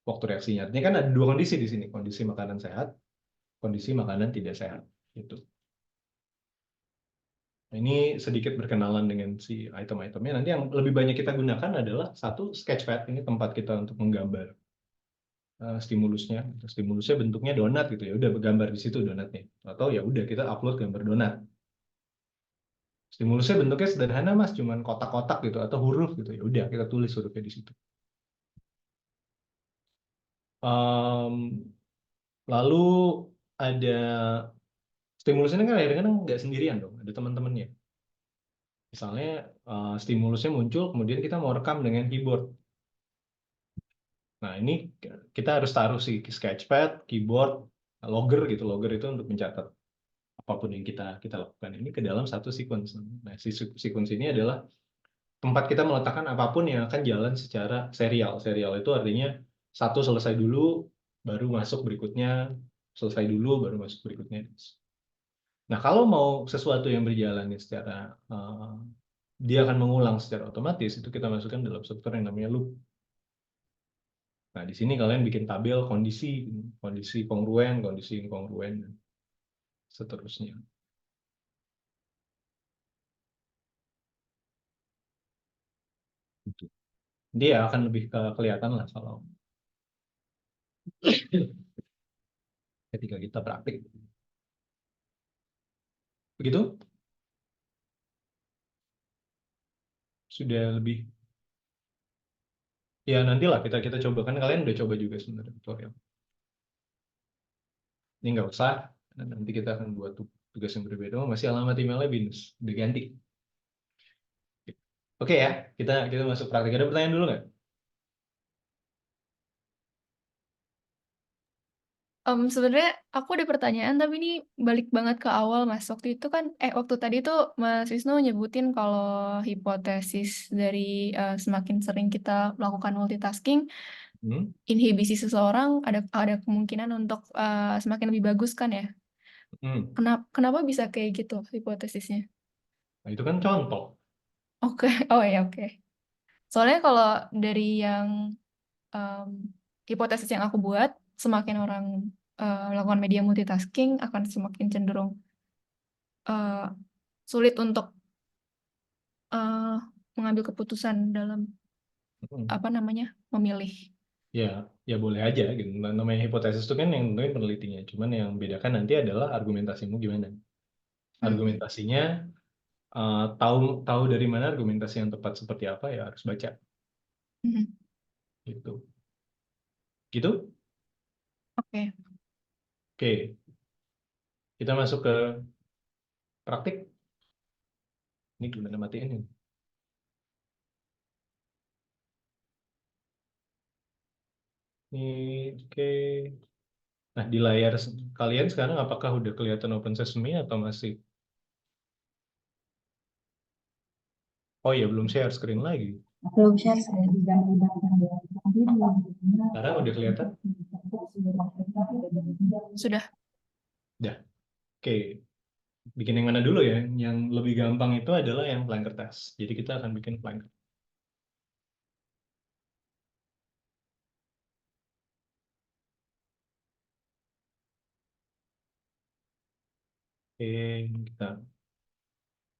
Speaker 2: waktu reaksinya. Artinya kan ada dua kondisi di sini. Kondisi makanan sehat, kondisi makanan tidak sehat. Gitu. Nah, ini sedikit berkenalan dengan si item-itemnya. Nanti yang lebih banyak kita gunakan adalah satu sketchpad. Ini tempat kita untuk menggambar stimulusnya. Stimulusnya bentuknya donat gitu ya. Udah bergambar di situ donatnya. Atau ya udah kita upload gambar donat. Stimulusnya bentuknya sederhana mas, cuman kotak-kotak gitu atau huruf gitu. Ya udah kita tulis hurufnya di situ. Em, Lalu ada stimulus ini kan kadang-kadang nggak sendirian dong, ada teman-temannya. Misalnya stimulusnya muncul, kemudian kita mau rekam dengan keyboard. Nah ini kita harus taruh si sketchpad, keyboard, logger gitu. Logger itu untuk mencatat apapun yang kita lakukan ini ke dalam satu sequence. Nah si sequence ini adalah tempat kita meletakkan apapun yang akan jalan secara serial. Serial itu artinya satu selesai dulu, baru masuk berikutnya, selesai dulu, baru masuk berikutnya. Nah, kalau mau sesuatu yang berjalan secara dia akan mengulang secara otomatis, itu kita masukkan dalam software yang namanya loop. Nah, di sini kalian bikin tabel kondisi, kondisi kongruen, kondisi inkongruen, dan seterusnya. Gitu. Dia akan lebih kelihatan lah kalau ketika kita praktik. Begitu? Sudah lebih. Ya, nantilah kita coba. Kan kalian udah coba juga sebenarnya tutorial. Ini nggak usah. Nanti kita akan buat tugas yang berbeda. Oh, masih alamat emailnya binus. Udah ganti. Oke ya, kita masuk praktik. Ada pertanyaan dulu nggak?
Speaker 1: Sebenarnya aku ada pertanyaan, tapi ini balik banget ke awal Mas. Waktu tadi tuh Mas Wisnu nyebutin kalau hipotesis dari semakin sering kita melakukan multitasking,
Speaker 2: Hmm?
Speaker 1: inhibisi seseorang ada kemungkinan untuk semakin lebih bagus kan ya?
Speaker 2: Hmm.
Speaker 1: Kenapa bisa kayak gitu hipotesisnya?
Speaker 2: Nah, itu kan contoh.
Speaker 1: Oke, oh ya oke. Soalnya kalau dari yang em, hipotesis yang aku buat, semakin orang melakukan media multitasking akan semakin cenderung eh, sulit untuk eh, mengambil keputusan dalam
Speaker 2: Hmm.
Speaker 1: apa namanya memilih.
Speaker 2: Ya, ya boleh aja gitu. Namanya hipotesis itu kan yang tentuin penelitinya. Cuman yang bedakan nanti adalah argumentasimu gimana.
Speaker 1: Hmm.
Speaker 2: Argumentasinya tahu tahu dari mana argumentasi yang tepat seperti apa ya harus baca
Speaker 1: Mhm.
Speaker 2: gitu. Gitu?
Speaker 1: Oke.
Speaker 2: Oke, kita masuk ke praktik. Ini gimana matiin ini? Ini oke. Nah, di layar kalian sekarang apakah udah kelihatan Open Sesame atau masih? Oh ya, belum share screen lagi.
Speaker 3: Belum share screen.
Speaker 2: Sekarang udah kelihatan?
Speaker 1: Sudah.
Speaker 2: Udah. Oke, bikin yang mana dulu ya? Yang lebih gampang itu adalah yang flanker test. Jadi kita akan bikin flanker. Oke, kita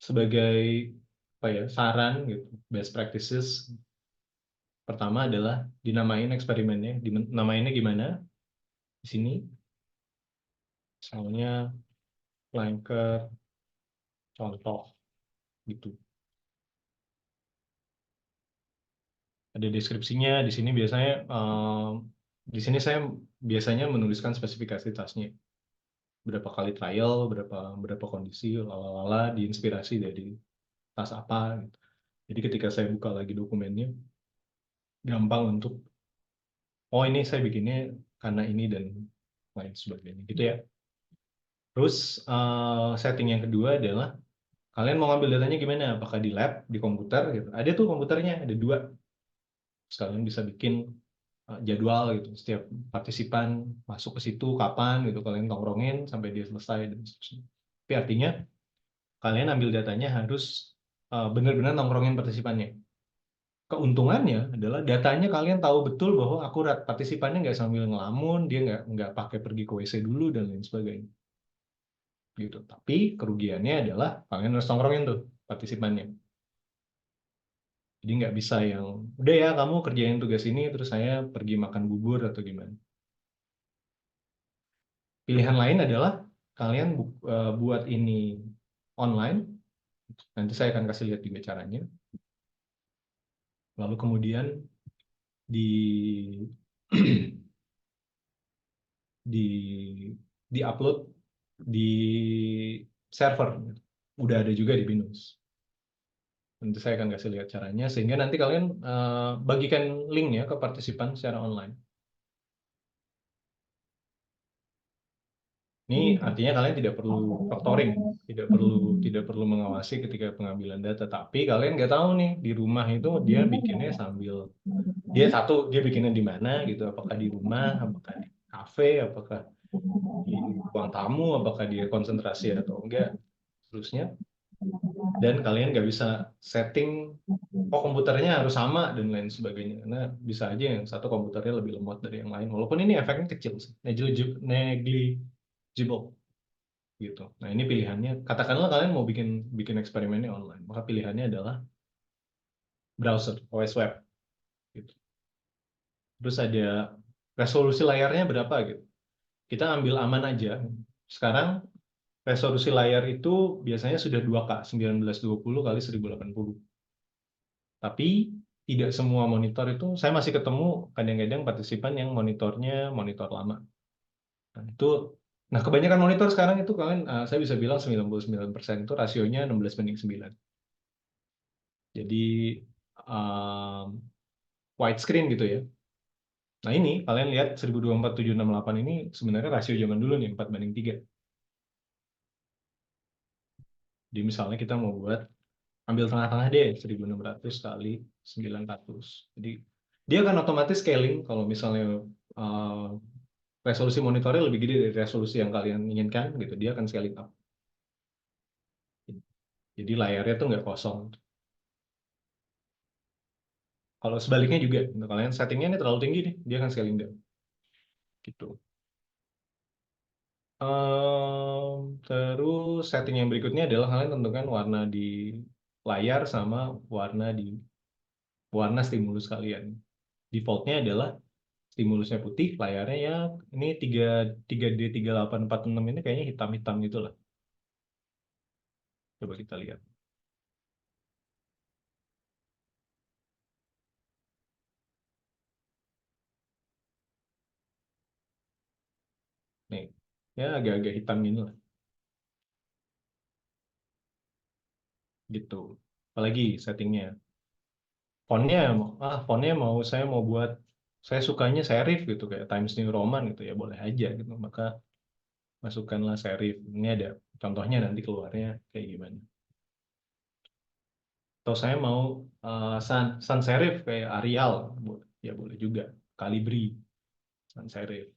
Speaker 2: sebagai apa ya saran gitu, best practices pertama adalah dinamain eksperimennya. Dinamainnya gimana? Di sini, misalnya flanker contoh gitu. Ada deskripsinya di sini biasanya di sini saya biasanya menuliskan spesifikasi tasnya. Berapa kali trial, berapa kondisi, lalala, diinspirasi dari tas apa gitu. Jadi ketika saya buka lagi dokumennya, gampang untuk, oh ini saya bikinnya karena ini dan lain sebagainya gitu ya. Terus setting yang kedua adalah kalian mau ngambil datanya gimana? Apakah di lab, di komputer gitu. Ada tuh komputernya, ada dua. Terus kalian bisa bikin jadwal gitu. Setiap partisipan masuk ke situ kapan gitu kalian tongkrongin sampai dia selesai dan seterusnya. Tapi artinya kalian ambil datanya harus benar-benar nongkrongin partisipannya. Keuntungannya adalah datanya kalian tahu betul bahwa akurat, partisipannya nggak sambil ngelamun, dia nggak pakai pergi ke WC dulu dan lain sebagainya gitu. Tapi kerugiannya adalah kalian harus nongkrongin tuh partisipannya. Jadi nggak bisa yang udah ya kamu kerjain tugas ini terus saya pergi makan bubur atau gimana. Pilihan lain adalah kalian buat ini online Nanti saya akan kasih lihat juga caranya. Lalu kemudian di di upload di server. Udah ada juga di Binus. Nanti saya akan kasih lihat caranya, sehingga nanti kalian bagikan linknya ke partisipan secara online. Ini artinya kalian tidak perlu factoring, tidak perlu mengawasi ketika pengambilan data. Tapi kalian nggak tahu nih di rumah itu dia bikinnya sambil dia bikinnya di mana gitu, apakah di rumah, apakah di kafe, apakah di ruang tamu, apakah dia konsentrasi atau enggak, terusnya. Dan kalian nggak bisa setting komputernya harus sama dan lain sebagainya, karena bisa aja yang satu komputernya lebih lemot dari yang lain, walaupun ini efeknya kecil sih, negligible gitu. Nah, ini pilihannya, katakanlah kalian mau bikin eksperimennya online, maka pilihannya adalah browser OS web gitu. Terus ada resolusi layarnya berapa gitu, kita ambil aman aja. Sekarang resolusi layar itu biasanya sudah 2K 1920 kali 1080. Tapi tidak semua monitor itu, saya masih ketemu kadang-kadang partisipan yang monitornya monitor lama. Nah, kebanyakan monitor sekarang itu kalian, saya bisa bilang 99% itu rasionya 16:9. Jadi widescreen gitu ya. Nah, ini kalian lihat 1024:768 ini sebenarnya rasio zaman dulu nih, 4:3. Jadi misalnya kita mau buat, ambil tengah-tengah deh, 1600 kali 900. Jadi dia akan otomatis scaling kalau misalnya resolusi monitornya lebih gede dari resolusi yang kalian inginkan gitu, dia akan scaling up. Jadi layarnya tuh nggak kosong. Kalau sebaliknya juga, untuk kalian settingnya ini terlalu tinggi nih, dia akan scaling down. Gitu. Terus setting yang berikutnya adalah kalian tentukan warna di layar sama warna stimulus kalian. Defaultnya adalah stimulusnya putih, layarnya ya ini 3D 3846 ini kayaknya hitam-hitam gitu lah. Coba kita lihat. Nih, ya agak-agak hitam gini lah. Gitu. Apalagi settingnya. Fontnya saya mau buat, saya sukanya serif gitu kayak Times New Roman gitu ya, boleh aja gitu. Maka masukkanlah serif. Ini ada contohnya nanti keluarnya kayak gimana. Atau saya mau sans serif kayak Arial, ya boleh juga. Calibri, sans serif.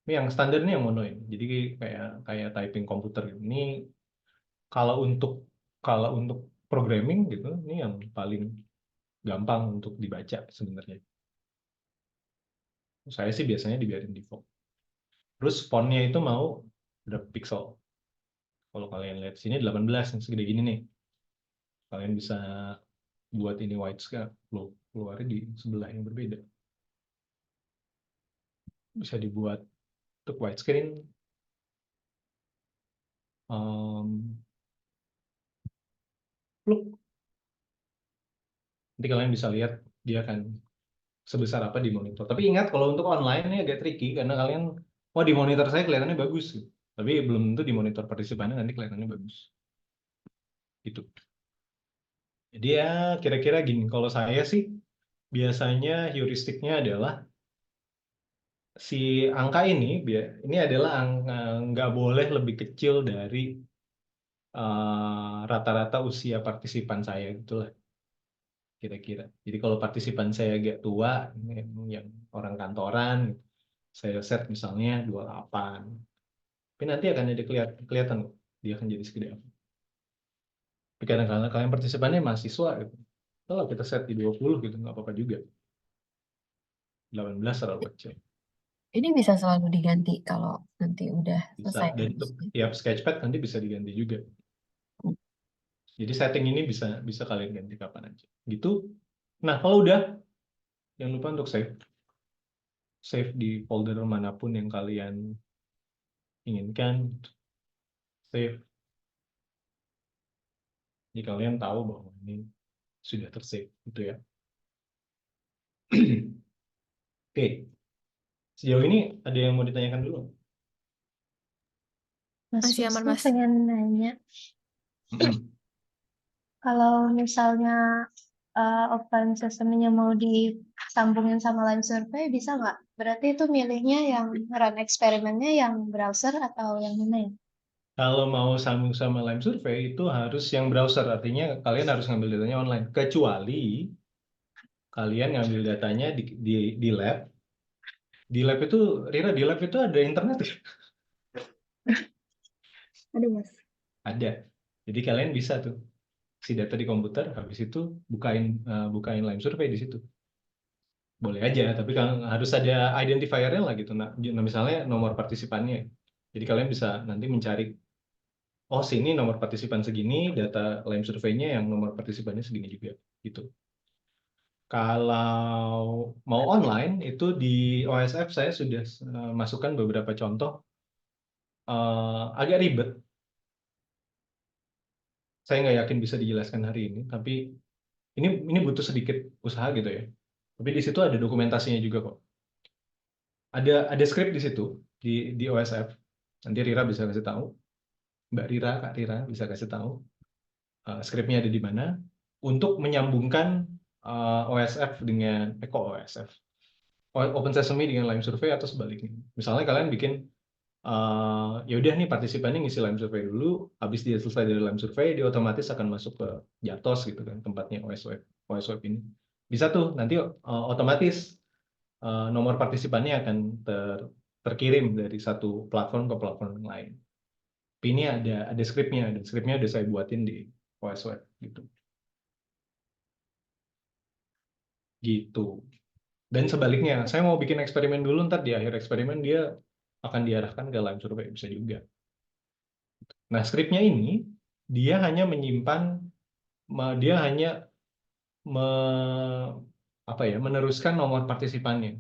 Speaker 2: Ini yang standar nih yang mono ini. Jadi kayak typing komputer gitu. Ini kalau untuk programming gitu, ini yang paling gampang untuk dibaca sebenarnya. Saya sih biasanya dibiarin default. Terus fontnya itu mau berapa pixel. Kalau kalian lihat sini 18, yang segede gini nih. Kalian bisa buat ini widescreen, keluarnya di sebelah yang berbeda. Bisa dibuat untuk widescreen. Nanti kalian bisa lihat dia akan sebesar apa di monitor. Tapi ingat kalau untuk online ini agak tricky karena kalian, oh di monitor saya kelihatannya bagus, tapi belum tentu di monitor partisipannya nanti kelihatannya bagus. Gitu. Jadi ya kira-kira gini, kalau saya sih biasanya heuristiknya adalah si angka ini adalah angka, nggak boleh lebih kecil dari rata-rata usia partisipan saya gitulah kira-kira. Jadi kalau partisipan saya agak tua, yang orang kantoran, saya set misalnya 28. Tapi nanti akan jadi kelihatan dia akan jadi segede apa. Tapi kadang-kadang kalian partisipannya mahasiswa gitu. Kalau kita set di 20 gitu nggak apa-apa juga. 18 terlalu kecil.
Speaker 3: Ini bisa selalu diganti kalau nanti udah
Speaker 2: Bisa.
Speaker 3: selesai
Speaker 2: Dan untuk
Speaker 3: harusnya.
Speaker 2: tiap sketchpad nanti bisa diganti juga. Jadi setting ini bisa kalian ganti kapan aja. Gitu. Nah, kalau udah, jangan lupa untuk save. Save di folder manapun yang kalian inginkan. Save. Jadi kalian tahu bahwa ini sudah tersave gitu ya. Oke, sejauh ini ada yang mau ditanyakan dulu?
Speaker 4: Mas
Speaker 1: Masih aman,
Speaker 4: Wisnu
Speaker 1: Mas.
Speaker 4: pengen nanya, kalau misalnya open sesame-nya mau disambungin sama Line Survey, bisa nggak? Berarti itu milihnya yang run eksperimennya yang browser atau yang mana ya?
Speaker 2: Kalau mau sambung sama Lime Survey itu harus yang browser, artinya kalian harus ngambil datanya online. Kecuali kalian ngambil datanya di lab. Di lab itu, Rira, di lab itu ada internet ya?
Speaker 3: Aduh, Mas.
Speaker 2: Ada. Jadi kalian bisa tuh si data di komputer, habis itu bukain Lime Survey di situ. Boleh aja, tapi kan harus ada identifier-nya lah gitu. Nah, misalnya nomor partisipannya. Jadi kalian bisa nanti mencari, oh sini nomor partisipan segini, data Lime Survey-nya yang nomor partisipannya segini juga gitu. Kalau mau online itu di OSF saya sudah masukkan beberapa contoh, agak ribet. Saya nggak yakin bisa dijelaskan hari ini, tapi ini butuh sedikit usaha gitu ya. Tapi di situ ada dokumentasinya juga kok. Ada script di situ di OSF. Nanti Rira bisa kasih tahu, Mbak Rira, Kak Rira bisa kasih tahu skripnya ada di mana untuk menyambungkan OSF dengan OSF. Open Sesame dengan Lime Survey atau sebaliknya. Misalnya kalian bikin ya udah nih partisipannya ngisi Lime Survey dulu, habis dia selesai dari Lime Survey, dia otomatis akan masuk ke Jatos gitu kan, tempatnya OS Web ini. Bisa tuh nanti otomatis nomor partisipannya akan terkirim dari satu platform ke platform yang lain. Tapi ini ada skripnya udah saya buatin di OS Web gitu. Gitu. Dan sebaliknya, saya mau bikin eksperimen dulu, ntar di akhir eksperimen dia akan diarahkan ke Lime Survey, bisa juga. Nah, skripnya ini, dia hanya menyimpan, dia hanya meneruskan nomor partisipannya.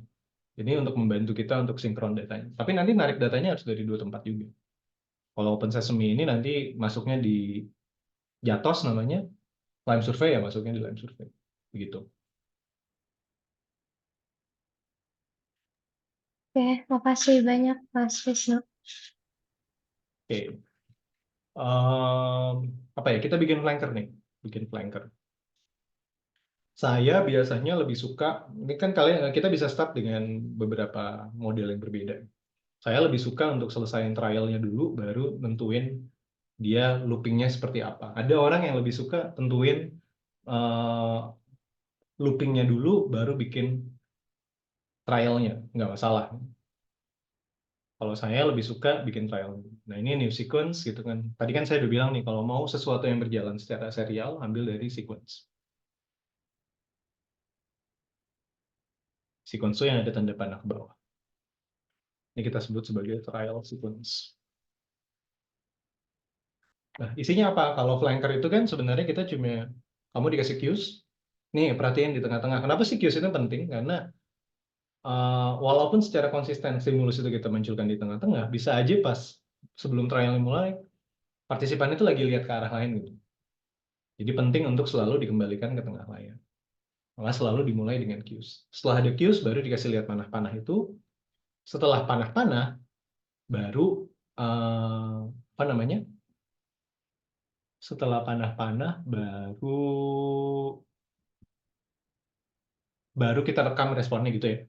Speaker 2: Jadi untuk membantu kita untuk sinkron datanya. Tapi nanti narik datanya harus dari dua tempat juga. Kalau Open Sesame ini nanti masuknya di Jatos namanya, Lime Survey ya masuknya di Lime Survey. Begitu.
Speaker 4: Oke, makasih banyak Mas Wisnu.
Speaker 2: Oke. Apa ya, kita bikin flanker nih. Bikin flanker. Saya biasanya lebih suka, ini kan kita bisa start dengan beberapa model yang berbeda. Saya lebih suka untuk selesaiin trialnya dulu, baru nentuin dia loopingnya seperti apa. Ada orang yang lebih suka tentuin loopingnya dulu, baru bikin trialnya, nggak masalah. Kalau saya lebih suka bikin trial. Nah ini new sequence gitu kan. Tadi kan saya udah bilang nih, kalau mau sesuatu yang berjalan secara serial, ambil dari sequence. Sequence itu yang ada tanda panah ke bawah. Ini kita sebut sebagai trial sequence. Nah, isinya apa? Kalau flanker itu kan sebenarnya kita cuma, kamu dikasih queues, nih perhatiin di tengah-tengah. Kenapa sih queues itu penting? Karena walaupun secara konsisten stimulus itu kita munculkan di tengah-tengah, bisa aja pas sebelum trial mulai, partisipan itu lagi lihat ke arah lain gitu. Jadi penting untuk selalu dikembalikan ke tengah layar. Maka selalu dimulai dengan queues. Setelah ada queues, baru dikasih lihat panah-panah itu. Setelah panah-panah, baru apa namanya? Setelah panah-panah, baru kita rekam responnya gitu ya.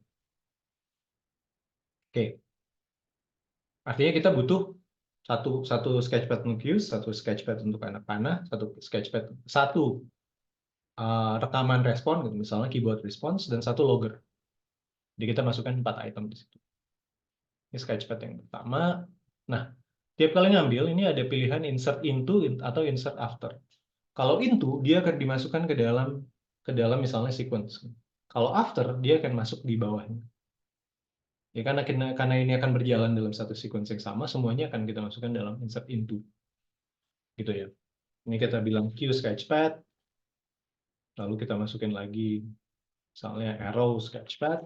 Speaker 2: Oke. Artinya kita butuh satu sketchpad untuk queues, satu sketchpad untuk anak panah, satu rekaman respon, gitu, misalnya keyboard response, dan satu logger. Jadi kita masukkan 4 item di situ. Ini sketchpad yang pertama. Nah, tiap kali ngambil, ini ada pilihan insert into atau insert after. Kalau into, dia akan dimasukkan ke dalam misalnya sequence. Kalau after, dia akan masuk di bawahnya. Ya karena ini akan berjalan dalam satu sequence yang sama, semuanya akan kita masukkan dalam insert into. Gitu ya. Ini kita bilang queue sketchpad, lalu kita masukin lagi misalnya arrow sketchpad,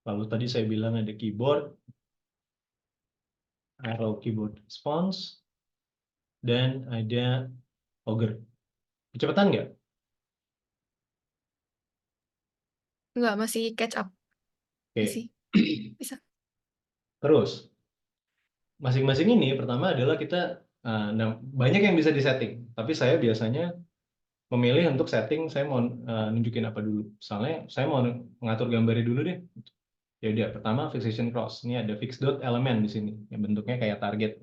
Speaker 2: lalu tadi saya bilang ada keyboard, arrow keyboard response, dan ada Logger. Kecepatan nggak?
Speaker 1: Enggak, masih catch up.
Speaker 2: Oke.
Speaker 1: Masih bisa.
Speaker 2: Terus, masing-masing ini pertama adalah kita, nah, banyak yang bisa disetting. Tapi saya biasanya memilih untuk setting, saya mau nunjukin apa dulu. Misalnya, saya mau ngatur gambarnya dulu deh. Ya udah, pertama fixation cross. Ini ada fixed dot element di sini, yang bentuknya kayak target.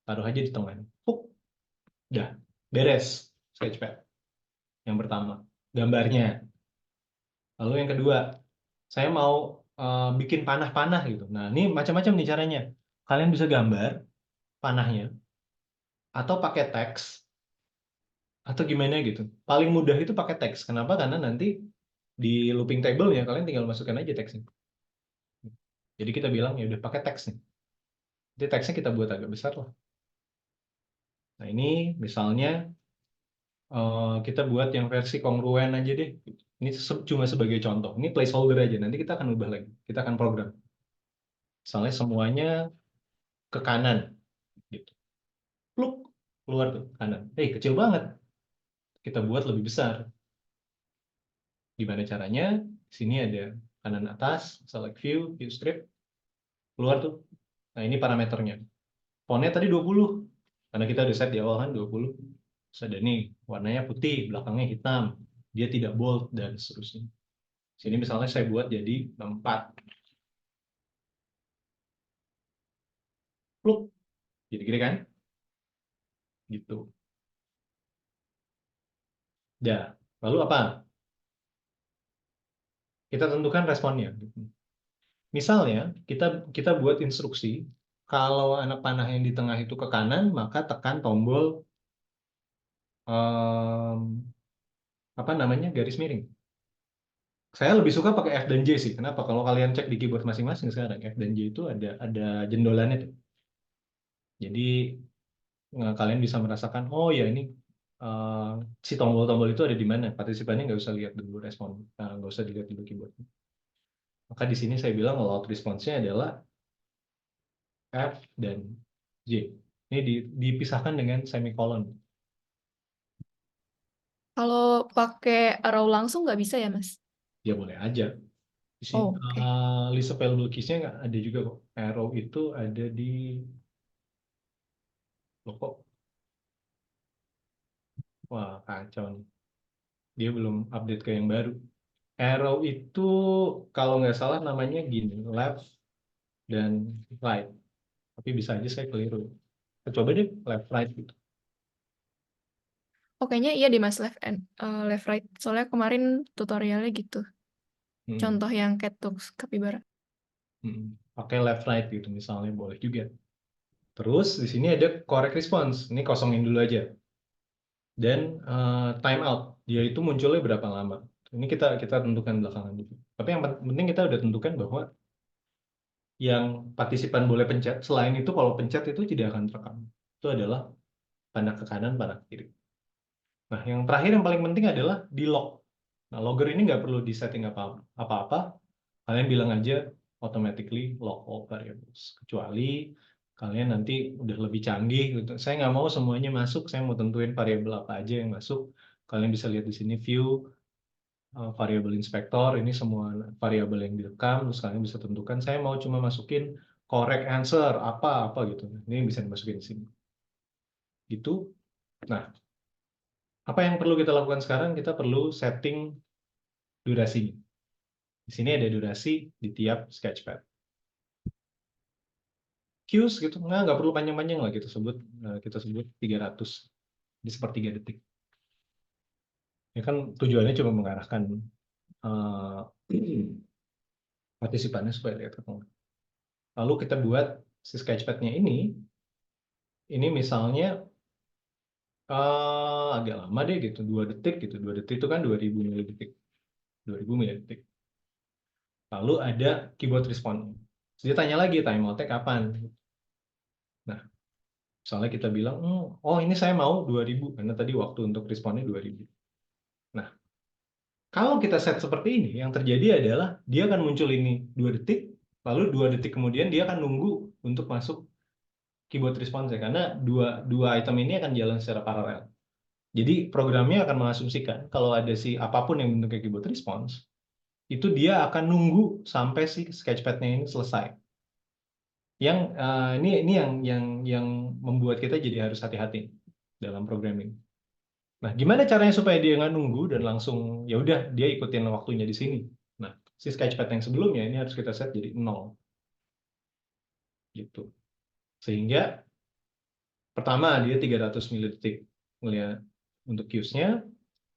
Speaker 2: Taruh aja di tengah. Udah, beres sketchpad. Yang pertama, gambarnya. Lalu yang kedua, saya mau bikin panah-panah gitu. Nah, ini macam-macam nih caranya. Kalian bisa gambar panahnya, atau pakai teks, atau gimana gitu. Paling mudah itu pakai teks. Kenapa? Karena nanti di looping table ya, kalian tinggal masukkan aja teksnya. Jadi kita bilang, ya udah pakai teks nih. Jadi teksnya kita buat agak besar lah. Nah, ini misalnya kita buat yang versi kongruen aja deh. Ini cuma sebagai contoh. Ini placeholder aja. Nanti kita akan ubah lagi. Kita akan program. Misalnya semuanya ke kanan. Gitu. Pluk, keluar tuh kanan. Kecil banget. Kita buat lebih besar. Gimana caranya? Sini ada kanan atas, select view, view strip. Keluar tuh. Nah, ini parameternya. Fontnya tadi 20. Karena kita udah set di awal kan 20. Terus ada nih, warnanya putih, belakangnya hitam. Dia tidak bold, dan seterusnya. Sini misalnya saya buat jadi 4. Pluk. Jadi gini kan? Gitu. Ya, lalu apa? Kita tentukan responnya. Misalnya, kita buat instruksi, kalau anak panah yang di tengah itu ke kanan, maka tekan tombol apa namanya, garis miring. Saya lebih suka pakai F dan J sih. Kenapa? Kalau kalian cek di keyboard masing-masing sekarang, F dan J itu ada jendolannya tuh. Jadi kalian bisa merasakan, oh ya ini si tombol-tombol itu ada di mana. Partisipannya nggak usah lihat dulu respon, nggak usah dilihat dulu keyboard. Maka di sini saya bilang load response-nya adalah F dan J. Ini dipisahkan dengan semikolon.
Speaker 1: Kalau pakai arrow langsung nggak bisa ya, Mas?
Speaker 2: Ya boleh aja. Di sini,
Speaker 1: Oh, oke.
Speaker 2: list available keys-nya nggak ada juga kok. Arrow itu ada di loh kok. Wah, kacau nih. Dia belum update ke yang baru. Arrow itu kalau nggak salah namanya gini, left dan right. Tapi bisa aja saya keliru. Coba deh left right gitu.
Speaker 1: Oh, kayaknya iya di Mas, left right. Soalnya kemarin tutorialnya gitu.
Speaker 2: Hmm.
Speaker 1: Contoh yang Ketuk Capybara.
Speaker 2: Pakai left right gitu misalnya boleh juga. Terus di sini ada correct response. Ini kosongin dulu aja. Dan time out. Dia itu munculnya berapa lama. Ini kita tentukan belakangan dulu. Tapi yang penting kita udah tentukan bahwa yang partisipan boleh pencet. Selain itu kalau pencet itu tidak akan terekam. Itu adalah panah ke kanan, panah ke kiri. Nah, yang terakhir yang paling penting adalah di log. Nah, logger ini nggak perlu di setting apa-apa. Kalian bilang aja automatically log all variables. Kecuali kalian nanti udah lebih canggih gitu. Saya nggak mau semuanya masuk. Saya mau tentuin variabel apa aja yang masuk. Kalian bisa lihat di sini view variable inspector. Ini semua variabel yang direkam. Terus kalian bisa tentukan. Saya mau cuma masukin correct answer apa gitu. Ini bisa dimasukin di sini. Gitu. Nah, apa yang perlu kita lakukan sekarang? Kita perlu setting durasi. Di sini ada durasi di tiap sketchpad. Cues gitu, nggak perlu panjang-panjang lah kita sebut 300 di sepertiga detik. Ya kan tujuannya cuma mengarahkan partisipannya supaya lihat ke tengah. Lalu kita buat si sketchpad-nya ini misalnya agak lama deh gitu, 2 detik gitu. 2 detik itu kan 2000 milidetik. 2000 milidetik. Lalu ada keyboard response. Jadi tanya lagi timeout-nya kapan. Nah, misalnya kita bilang, oh ini saya mau 2000 karena tadi waktu untuk responnya 2000. Nah, kalau kita set seperti ini, yang terjadi adalah dia akan muncul ini 2 detik, lalu 2 detik kemudian dia akan nunggu untuk masuk keyboard response karena dua item ini akan jalan secara paralel. Jadi programnya akan mengasumsikan kalau ada si apapun yang bentuknya keyboard response, itu dia akan nunggu sampai si sketchpad-nya ini selesai. Ini yang membuat kita jadi harus hati-hati dalam programming. Nah, gimana caranya supaya dia nggak nunggu dan langsung ya udah dia ikutin waktunya di sini. Nah, si sketchpad yang sebelumnya ini harus kita set jadi 0 gitu. Sehingga pertama dia 300 milidetik ngelihat untuk cues-nya,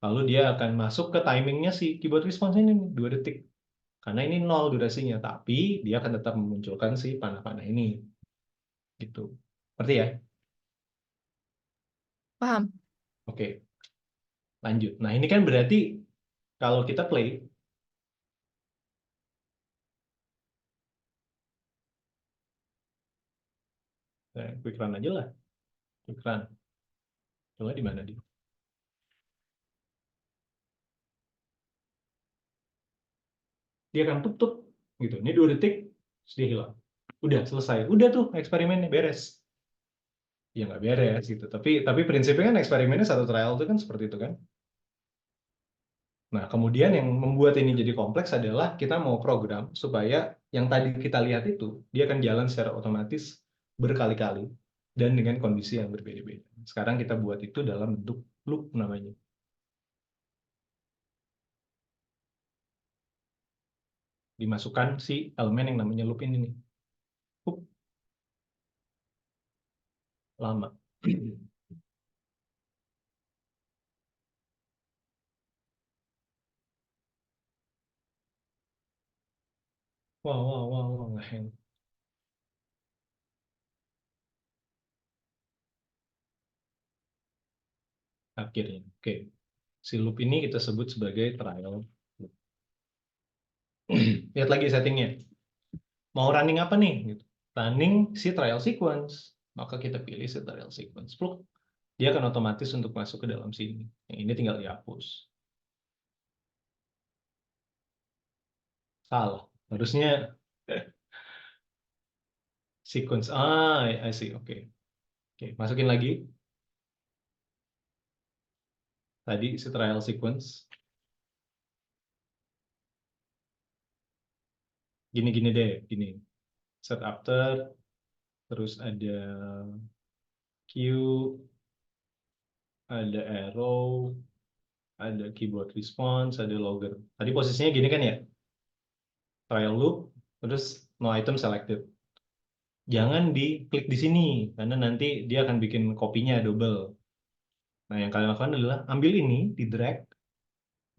Speaker 2: lalu dia akan masuk ke timingnya si keyboard response ini 2 detik. Karena ini 0 durasinya, tapi dia akan tetap memunculkan si panah-panah ini. Gitu. Ngerti ya?
Speaker 1: Paham?
Speaker 2: Oke, lanjut. Nah, ini kan berarti kalau kita play, quick run aja lah. Quick run. Coba di mana dia? Dia akan tutup gitu. Ini 2 detik, terus dia hilang. Udah selesai. Udah tuh eksperimennya beres. Ya nggak beres gitu. Tapi prinsipnya kan eksperimennya satu trial itu kan seperti itu kan. Nah, kemudian yang membuat ini jadi kompleks adalah kita mau program supaya yang tadi kita lihat itu dia akan jalan secara otomatis berkali-kali dan dengan kondisi yang berbeda-beda. Sekarang kita buat itu dalam bentuk loop namanya. Dimasukkan si elemen yang namanya loop ini nih. Loop lama. Wah, ngehang. Akhirnya, oke. Si loop ini kita sebut sebagai trial loop. Lihat lagi settingnya. Mau running apa nih? Gitu. Running si trial sequence. Maka kita pilih si trial sequence. Pluk. Dia akan otomatis untuk masuk ke dalam sini. Yang ini tinggal dihapus. Salah. Harusnya sequence. I see. Oke. Oke, masukin lagi. Tadi si trial sequence. Gini-gini deh. Gini. Set after. Terus ada Q. Ada arrow. Ada keyboard response. Ada logger. Tadi posisinya gini kan ya? Trial loop. Terus no item selected. Jangan diklik di sini. Karena nanti dia akan bikin kopinya double. Nah, yang kalian lakukan adalah ambil ini, di drag,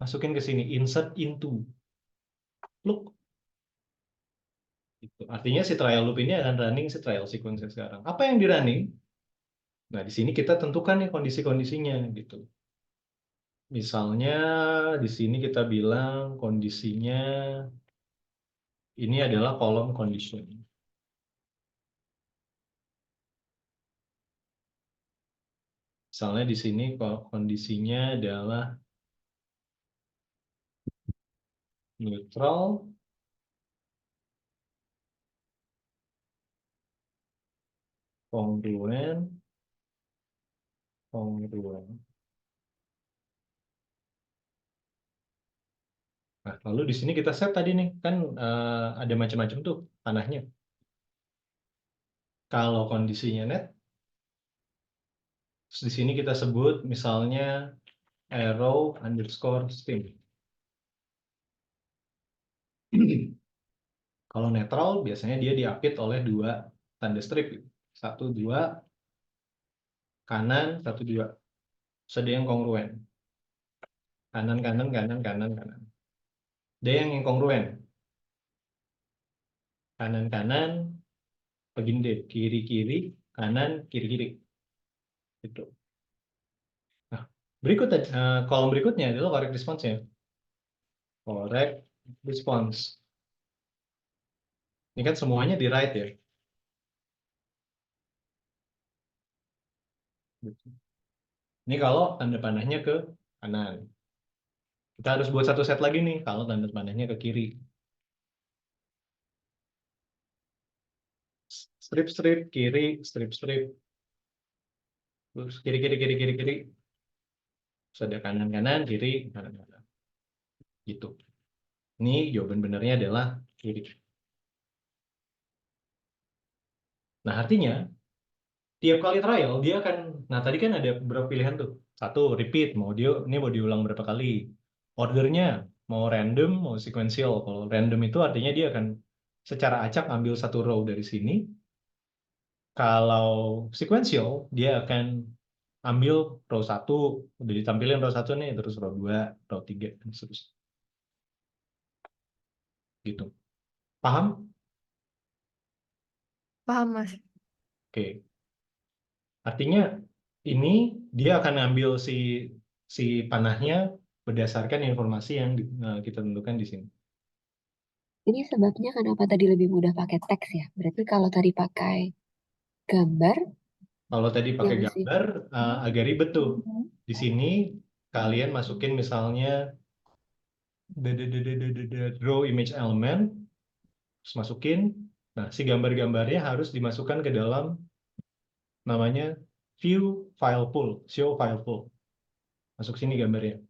Speaker 2: masukin ke sini, insert into. Look. Gitu. Artinya si trial loop ini akan running si trial sequence sekarang. Apa yang di running? Nah, di sini kita tentukan nih kondisi-kondisinya gitu. Misalnya di sini kita bilang kondisinya ini adalah kolom condition. Misalnya di sini kondisinya adalah neutral, kongruen, kongruen. Nah, lalu di sini kita set tadi nih, kan ada macam-macam tuh panahnya. Kalau kondisinya net, terus di sini kita sebut misalnya arrow underscore stem. Kalau netral biasanya dia diapit oleh 2 tanda strip. 1, 2, kanan, 1, 2. Ada yang kongruen. Kanan, kanan, kanan, kanan, kanan. Ada yang inkongruen. Kanan, kanan, begini deh. Kiri, kiri, kanan, kiri, kiri. Gitu. Nah, kolom berikutnya adalah correct response-nya. Correct response. Ini kan semuanya di right ya. Gitu. Ini kalau tanda panahnya ke kanan. Kita harus buat satu set lagi nih kalau tanda panahnya ke kiri. Strip, strip, kiri, strip, strip. Terus kiri, kiri, kiri, kiri, kiri. Terus ada kanan-kanan, kiri, kanan-kanan. Gitu. Ini jawaban benernya adalah kiri. Nah, artinya tiap kali trial dia akan, nah tadi kan ada beberapa pilihan tuh. Satu, repeat, ini mau diulang berapa kali. Ordernya mau random, mau sequential. Kalau random itu artinya dia akan secara acak ambil satu row dari sini. Kalau sequential, dia akan ambil row 1, udah ditampilin row 1 nih, terus row 2, row 3, dan seterusnya. Gitu. Paham?
Speaker 1: Paham, Mas.
Speaker 2: Oke. Artinya ini dia akan ambil si panahnya berdasarkan informasi yang kita tentukan di sini.
Speaker 3: Ini sebabnya kenapa tadi lebih mudah pakai teks ya. Berarti kalau tadi pakai gambar,
Speaker 2: Kalau tadi
Speaker 3: ya
Speaker 2: pakai
Speaker 3: masih.
Speaker 2: gambar agak ribet tuh. Di sini kalian masukin misalnya draw image element, terus masukin. Nah, si gambar-gambarnya harus dimasukkan ke dalam namanya view file pool, show file pool. Masuk sini gambarnya.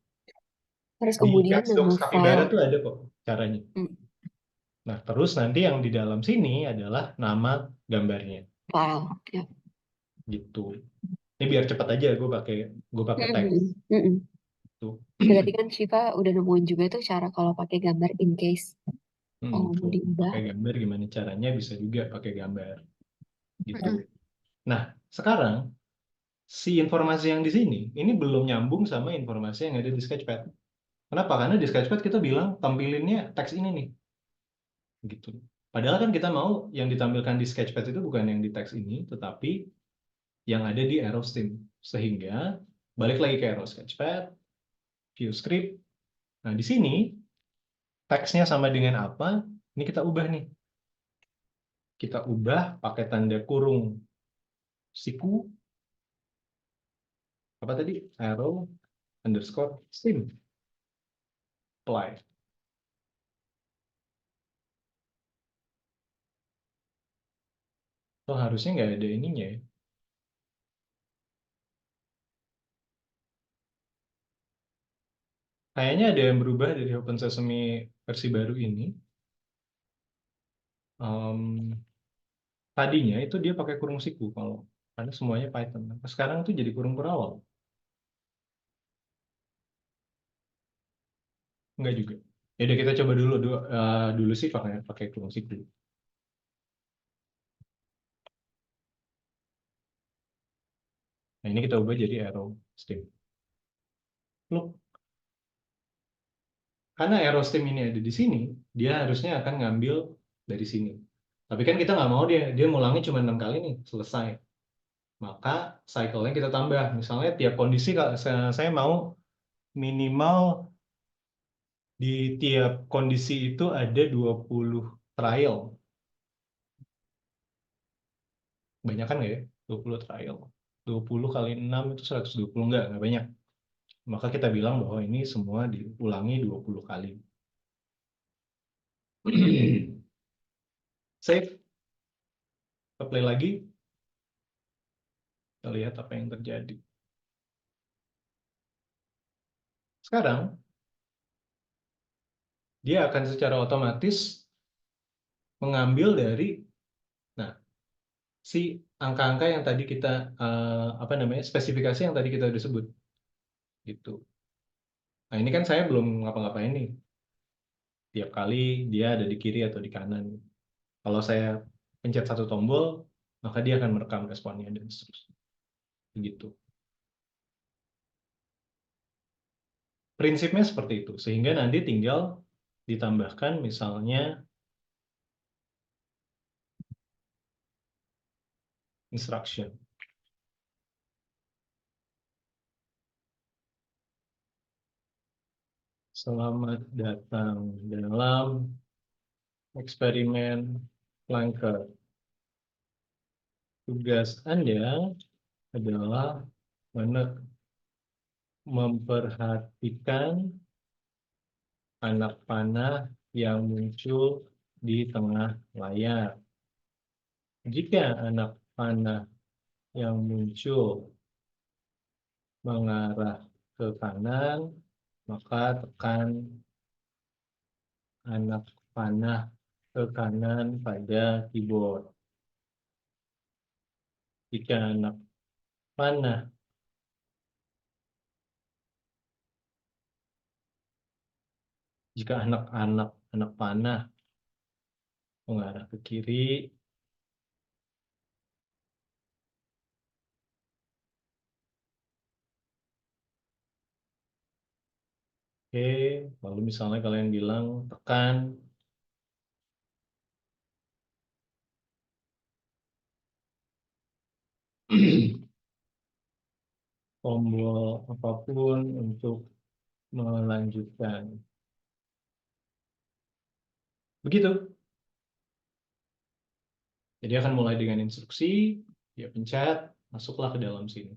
Speaker 3: Terus
Speaker 2: Di
Speaker 3: kemudian nama
Speaker 2: Catchdogs Capybara
Speaker 3: file.
Speaker 2: tuh ada kok caranya.
Speaker 3: Hmm,
Speaker 2: Nah, terus nanti yang di dalam sini adalah nama gambarnya,
Speaker 3: file. Ya.
Speaker 2: gitu. Ini biar cepat aja, gue pakai teks. Tuh.
Speaker 3: Berarti kan Shiva udah nemuin juga tuh cara kalau pakai gambar in case kalau mau
Speaker 2: Tuh.
Speaker 3: diubah.
Speaker 2: Pakai gambar gimana caranya bisa juga pakai gambar, gitu.
Speaker 1: Mm-mm.
Speaker 2: Nah, sekarang si informasi yang di sini ini belum nyambung sama informasi yang ada di Sketchpad. Kenapa? Karena di Sketchpad kita bilang tampilinnya teks ini nih, gitu. Padahal kan kita mau yang ditampilkan di Sketchpad itu bukan yang di teks ini, tetapi yang ada di Aero Steam. Sehingga balik lagi ke Aero Sketchpad, view script. Nah, di sini teksnya sama dengan apa? Ini kita ubah nih. Kita ubah pakai tanda kurung siku, apa tadi? Arrow underscore steam. Apply. Oh, harusnya nggak ada ininya ya. Kayaknya ada yang berubah dari OpenSesame versi baru ini. Tadinya itu dia pakai kurung siku kalau karena semuanya Python. Sekarang itu jadi kurung berawal. Enggak juga. Ya udah kita coba dulu sih pakai pakai kurung siku. Nah, ini kita ubah jadi arrow stem. Look, karena arrow stem ini ada di sini, dia harusnya akan ngambil dari sini. Tapi kan kita nggak mau dia ngulangnya cuma 6 kali nih, selesai. Maka cycle-nya kita tambah. Misalnya tiap kondisi saya mau minimal di tiap kondisi itu ada 20 trial. Banyak kan nggak ya? 20 trial. 20 kali 6 itu 120, nggak banyak. Maka kita bilang bahwa ini semua diulangi 20 kali. Save, kita play lagi, kita lihat apa yang terjadi. Sekarang, dia akan secara otomatis mengambil dari, nah, si angka-angka yang tadi kita, spesifikasi yang tadi kita udah sebut. Gitu. Nah, ini kan saya belum ngapa-ngapain nih. Tiap kali dia ada di kiri atau di kanan. Kalau saya pencet satu tombol, maka dia akan merekam responnya dan seterusnya. Begitu. Prinsipnya seperti itu, sehingga nanti tinggal ditambahkan misalnya instruction. Selamat datang dalam eksperimen Flanker. Tugas Anda adalah memperhatikan anak panah yang muncul di tengah layar. Jika anak panah yang muncul mengarah ke kanan, maka tekan anak panah ke kanan pada keyboard. Jika anak panah anak panah mengarah ke kiri, oke, lalu misalnya kalian bilang tekan tombol apapun untuk melanjutkan. Begitu. Jadi akan mulai dengan instruksi, dia pencet, masuklah ke dalam sini.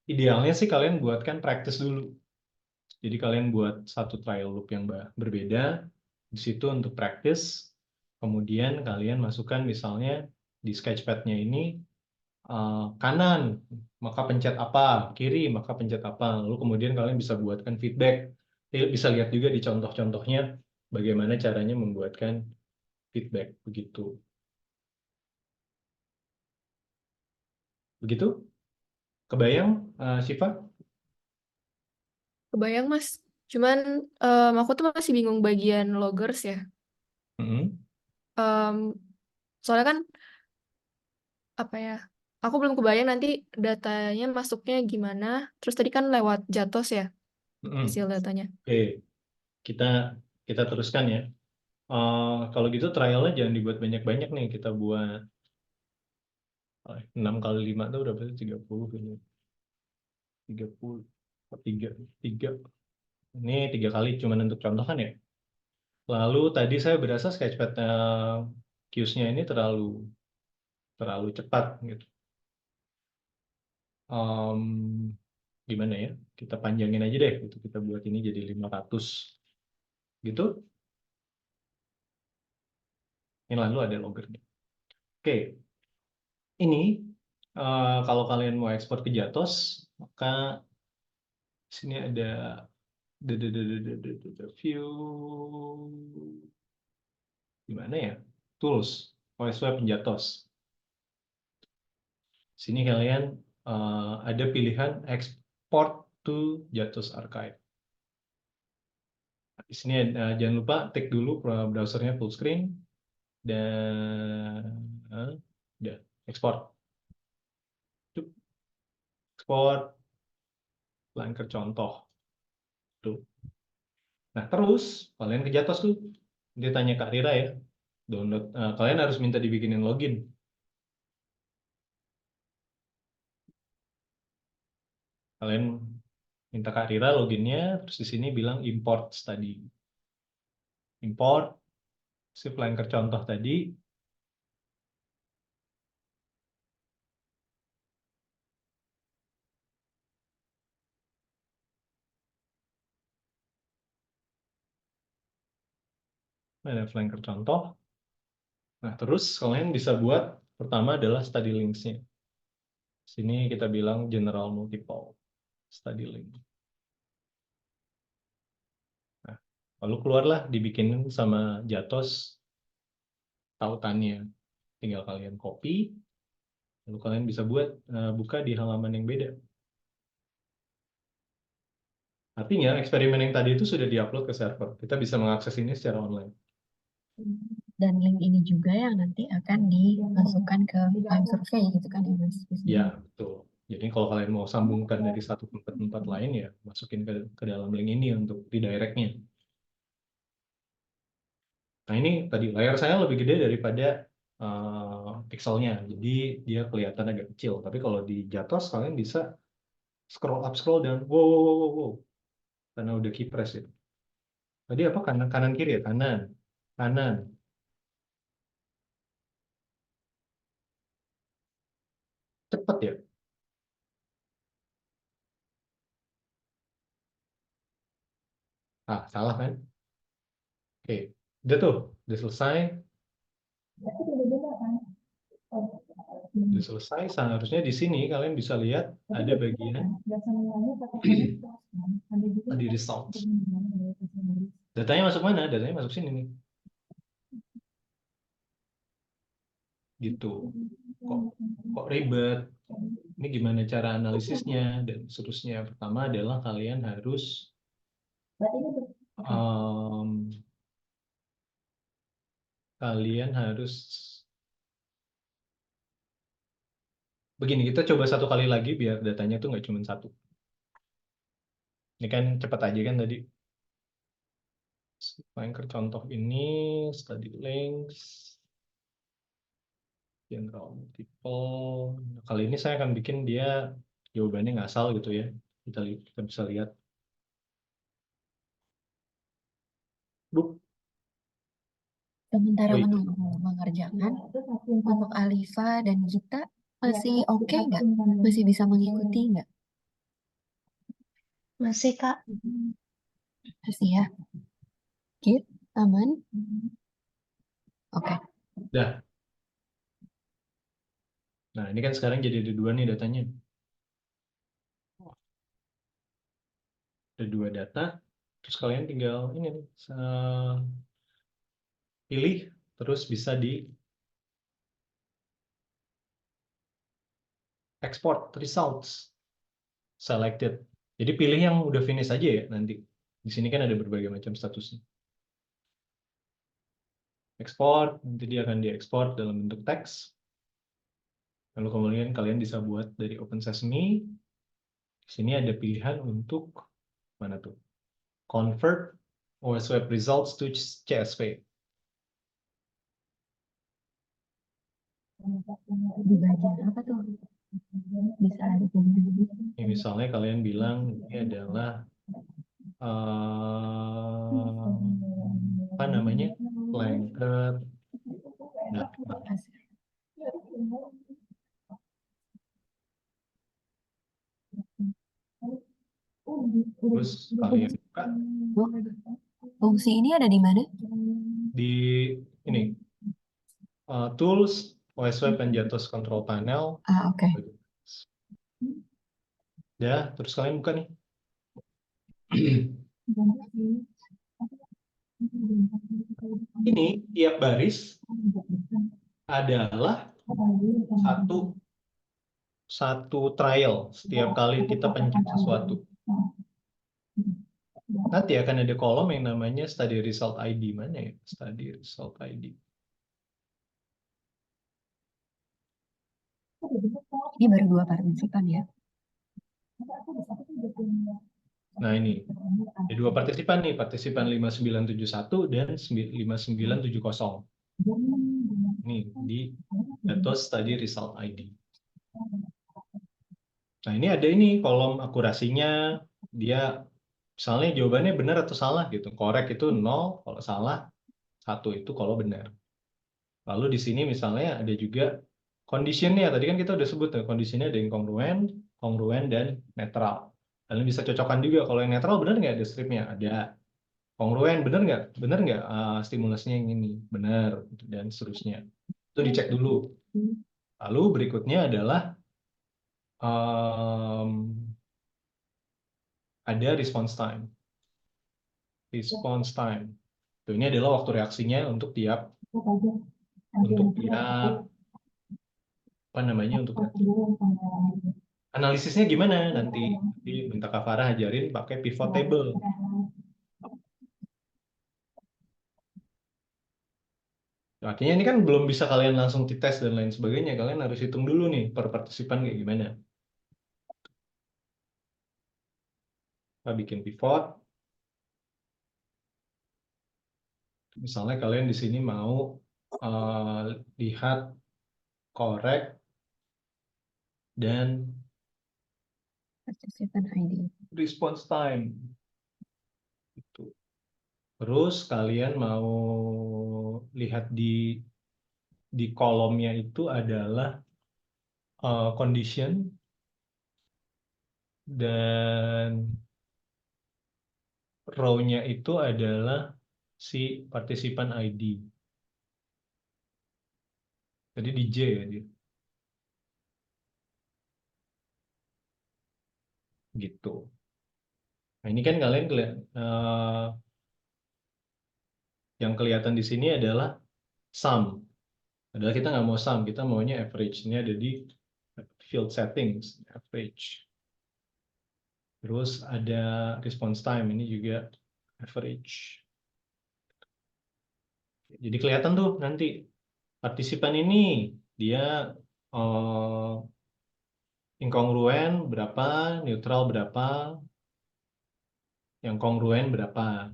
Speaker 2: Idealnya sih kalian buatkan practice dulu. Jadi kalian buat satu trial loop yang berbeda, di situ untuk practice, kemudian kalian masukkan misalnya di sketchpad-nya ini kanan, maka pencet apa, kiri, maka pencet apa. Lalu kemudian kalian bisa buatkan feedback. Bisa lihat juga di contoh-contohnya bagaimana caranya membuatkan feedback begitu. Begitu? Kebayang, Syifa?
Speaker 1: Kebayang, Mas. Cuman aku tuh masih bingung bagian loggers ya.
Speaker 2: Mm-mm.
Speaker 1: Em, Soalnya kan apa ya? Aku belum kebayang nanti datanya masuknya gimana. Terus tadi kan lewat Jatos ya
Speaker 2: Mm-mm.
Speaker 1: hasil datanya.
Speaker 2: Oke, kita kita teruskan ya. Kalau gitu trialnya jangan dibuat banyak-banyak nih. Kita buat 6 kali 5 itu udah berarti 30 ini. 30, 3, 3. Ini 3 kali cuman untuk contoh kan ya. Lalu tadi saya berasa sketchpad Qs-nya ini terlalu cepat gitu. Gimana ya? Kita panjangin aja deh gitu. Kita buat ini jadi 500 gitu. Ini lalu ada loggernya. Oke, ini kalau kalian mau ekspor ke Jatos, maka sini ada view gimana ya? Tools, OS Web Jatos. Sini kalian ada pilihan export to Jatos Archive. Di sini jangan lupa tik dulu browsernya full screen dan udah ekspor. Ekspor ke contoh. Tuh. Nah, terus kalian ke Jatos tuh. Dia tanya Kak Rira ya. Download kalian harus minta dibikinin login. Kalian minta Kak Rira loginnya, terus di sini bilang import study. Import si flanker contoh tadi. Ada flanker contoh. Nah, terus kalian bisa buat pertama adalah study links-nya. Sini kita bilang general multiple study link. Nah, lalu keluarlah dibikinin sama Jatos tautannya. Tinggal kalian copy, lalu kalian bisa buat buka di halaman yang beda. Artinya eksperimen yang tadi itu sudah diupload ke server. Kita bisa mengakses ini secara online.
Speaker 3: Dan link ini juga yang nanti akan dimasukkan ke time survey gitu kan ya Mas?
Speaker 2: Ya, betul. Jadi kalau kalian mau sambungkan dari satu tempat lain ya, masukin ke dalam link ini untuk redirect-nya. Nah ini tadi layar saya lebih gede daripada pixelnya, jadi dia kelihatan agak kecil. Tapi kalau di Jatos kalian bisa scroll up, scroll down, wow, wow, wow, wow, wow. Karena udah key press itu. Tadi apa kanan, kanan kiri ya, kanan, kanan. Cepet ya. Ah, salah kan? Oke, udah tuh, udah selesai. Udah selesai, seharusnya di sini kalian bisa lihat ada bagian di results. Datanya masuk mana? Datanya masuk sini nih. Gitu. Kok ribet? Ini gimana cara analisisnya dan seterusnya. Pertama adalah kalian harus em, begini. Kita coba satu kali lagi biar datanya tuh nggak cuma satu. Ini kan cepat aja kan tadi. Anchor contoh ini study links general multiple. Nah, kali ini saya akan bikin dia jawabannya ngasal gitu ya. Kita bisa lihat. Bup.
Speaker 3: Sementara
Speaker 2: Oh, iya.
Speaker 3: menunggu mengerjakan, untuk Alifa dan Gita masih oke nggak? Masih bisa mengikuti nggak?
Speaker 4: Masih, Kak.
Speaker 3: Masih ya? Git, aman? Oke.
Speaker 2: Dah. Nah, ini kan sekarang jadi ada dua nih datanya. Ada dua data. Terus kalian tinggal ini nih, pilih, terus bisa di export results selected. Jadi pilih yang udah finish aja ya nanti. Di sini kan ada berbagai macam statusnya. Export, nanti dia akan diekspor dalam bentuk teks. Lalu kemudian kalian bisa buat dari Open Sesame. Di sini ada pilihan untuk mana tuh? Convert OS Web Results to CSV.
Speaker 3: Di bagian apa tuh? Bisa ada pilihan.
Speaker 2: Ini misalnya kalian bilang ini adalah apa namanya? Blanket data. Terus kalian buka
Speaker 3: Oh, fungsi ini ada di mana?
Speaker 2: di ini tools OS Web and JATOS Control Panel.
Speaker 3: Ah, oke.
Speaker 2: Ya, terus kalian buka nih. Ini tiap baris adalah satu trial setiap kali kita pencet sesuatu. Nanti akan ada kolom yang namanya study result ID. Mana ya? Study result ID.
Speaker 3: Ini baru 2 partisipan ya.
Speaker 2: Nah ini, ada 2 partisipan nih, partisipan 5971 dan 5970. Ini di JATOS Study Result ID. Nah ini ada ini kolom akurasinya, dia misalnya jawabannya benar atau salah gitu. Korek itu 0, kalau salah 1 itu kalau benar. Lalu di sini misalnya ada juga conditionnya, tadi kan kita udah sebut ya, kondisinya ada yang kongruen dan netral. Kalian bisa cocokkan juga, kalau yang netral benar nggak ada stripnya? Ada. Kongruen benar nggak? Benar nggak stimulusnya yang ini? Benar, dan seterusnya. Itu dicek dulu. Lalu berikutnya adalah ada response time. Response time. Ini adalah waktu reaksinya untuk tiap apa namanya untuk analisisnya gimana nanti minta Kak Farah ajarin pakai pivot table. Artinya ini kan belum bisa kalian langsung dites dan lain sebagainya. Kalian harus hitung dulu nih per partisipan kayak gimana. Kita bikin pivot. Misalnya kalian di sini mau lihat korek dan
Speaker 3: Partisipan ID.
Speaker 2: response time. Itu. Terus kalian mau lihat di kolomnya itu adalah condition dan row-nya itu adalah si partisipan ID. Jadi di J ya dia. gitu. Nah, ini kan kalian yang kelihatan di sini adalah sum. Adalah kita nggak mau sum, kita maunya average. Ini ada di field settings, average. Terus ada response time, ini juga average. Jadi kelihatan tuh nanti partisipan ini dia inkongruen berapa, neutral berapa, yang kongruen berapa,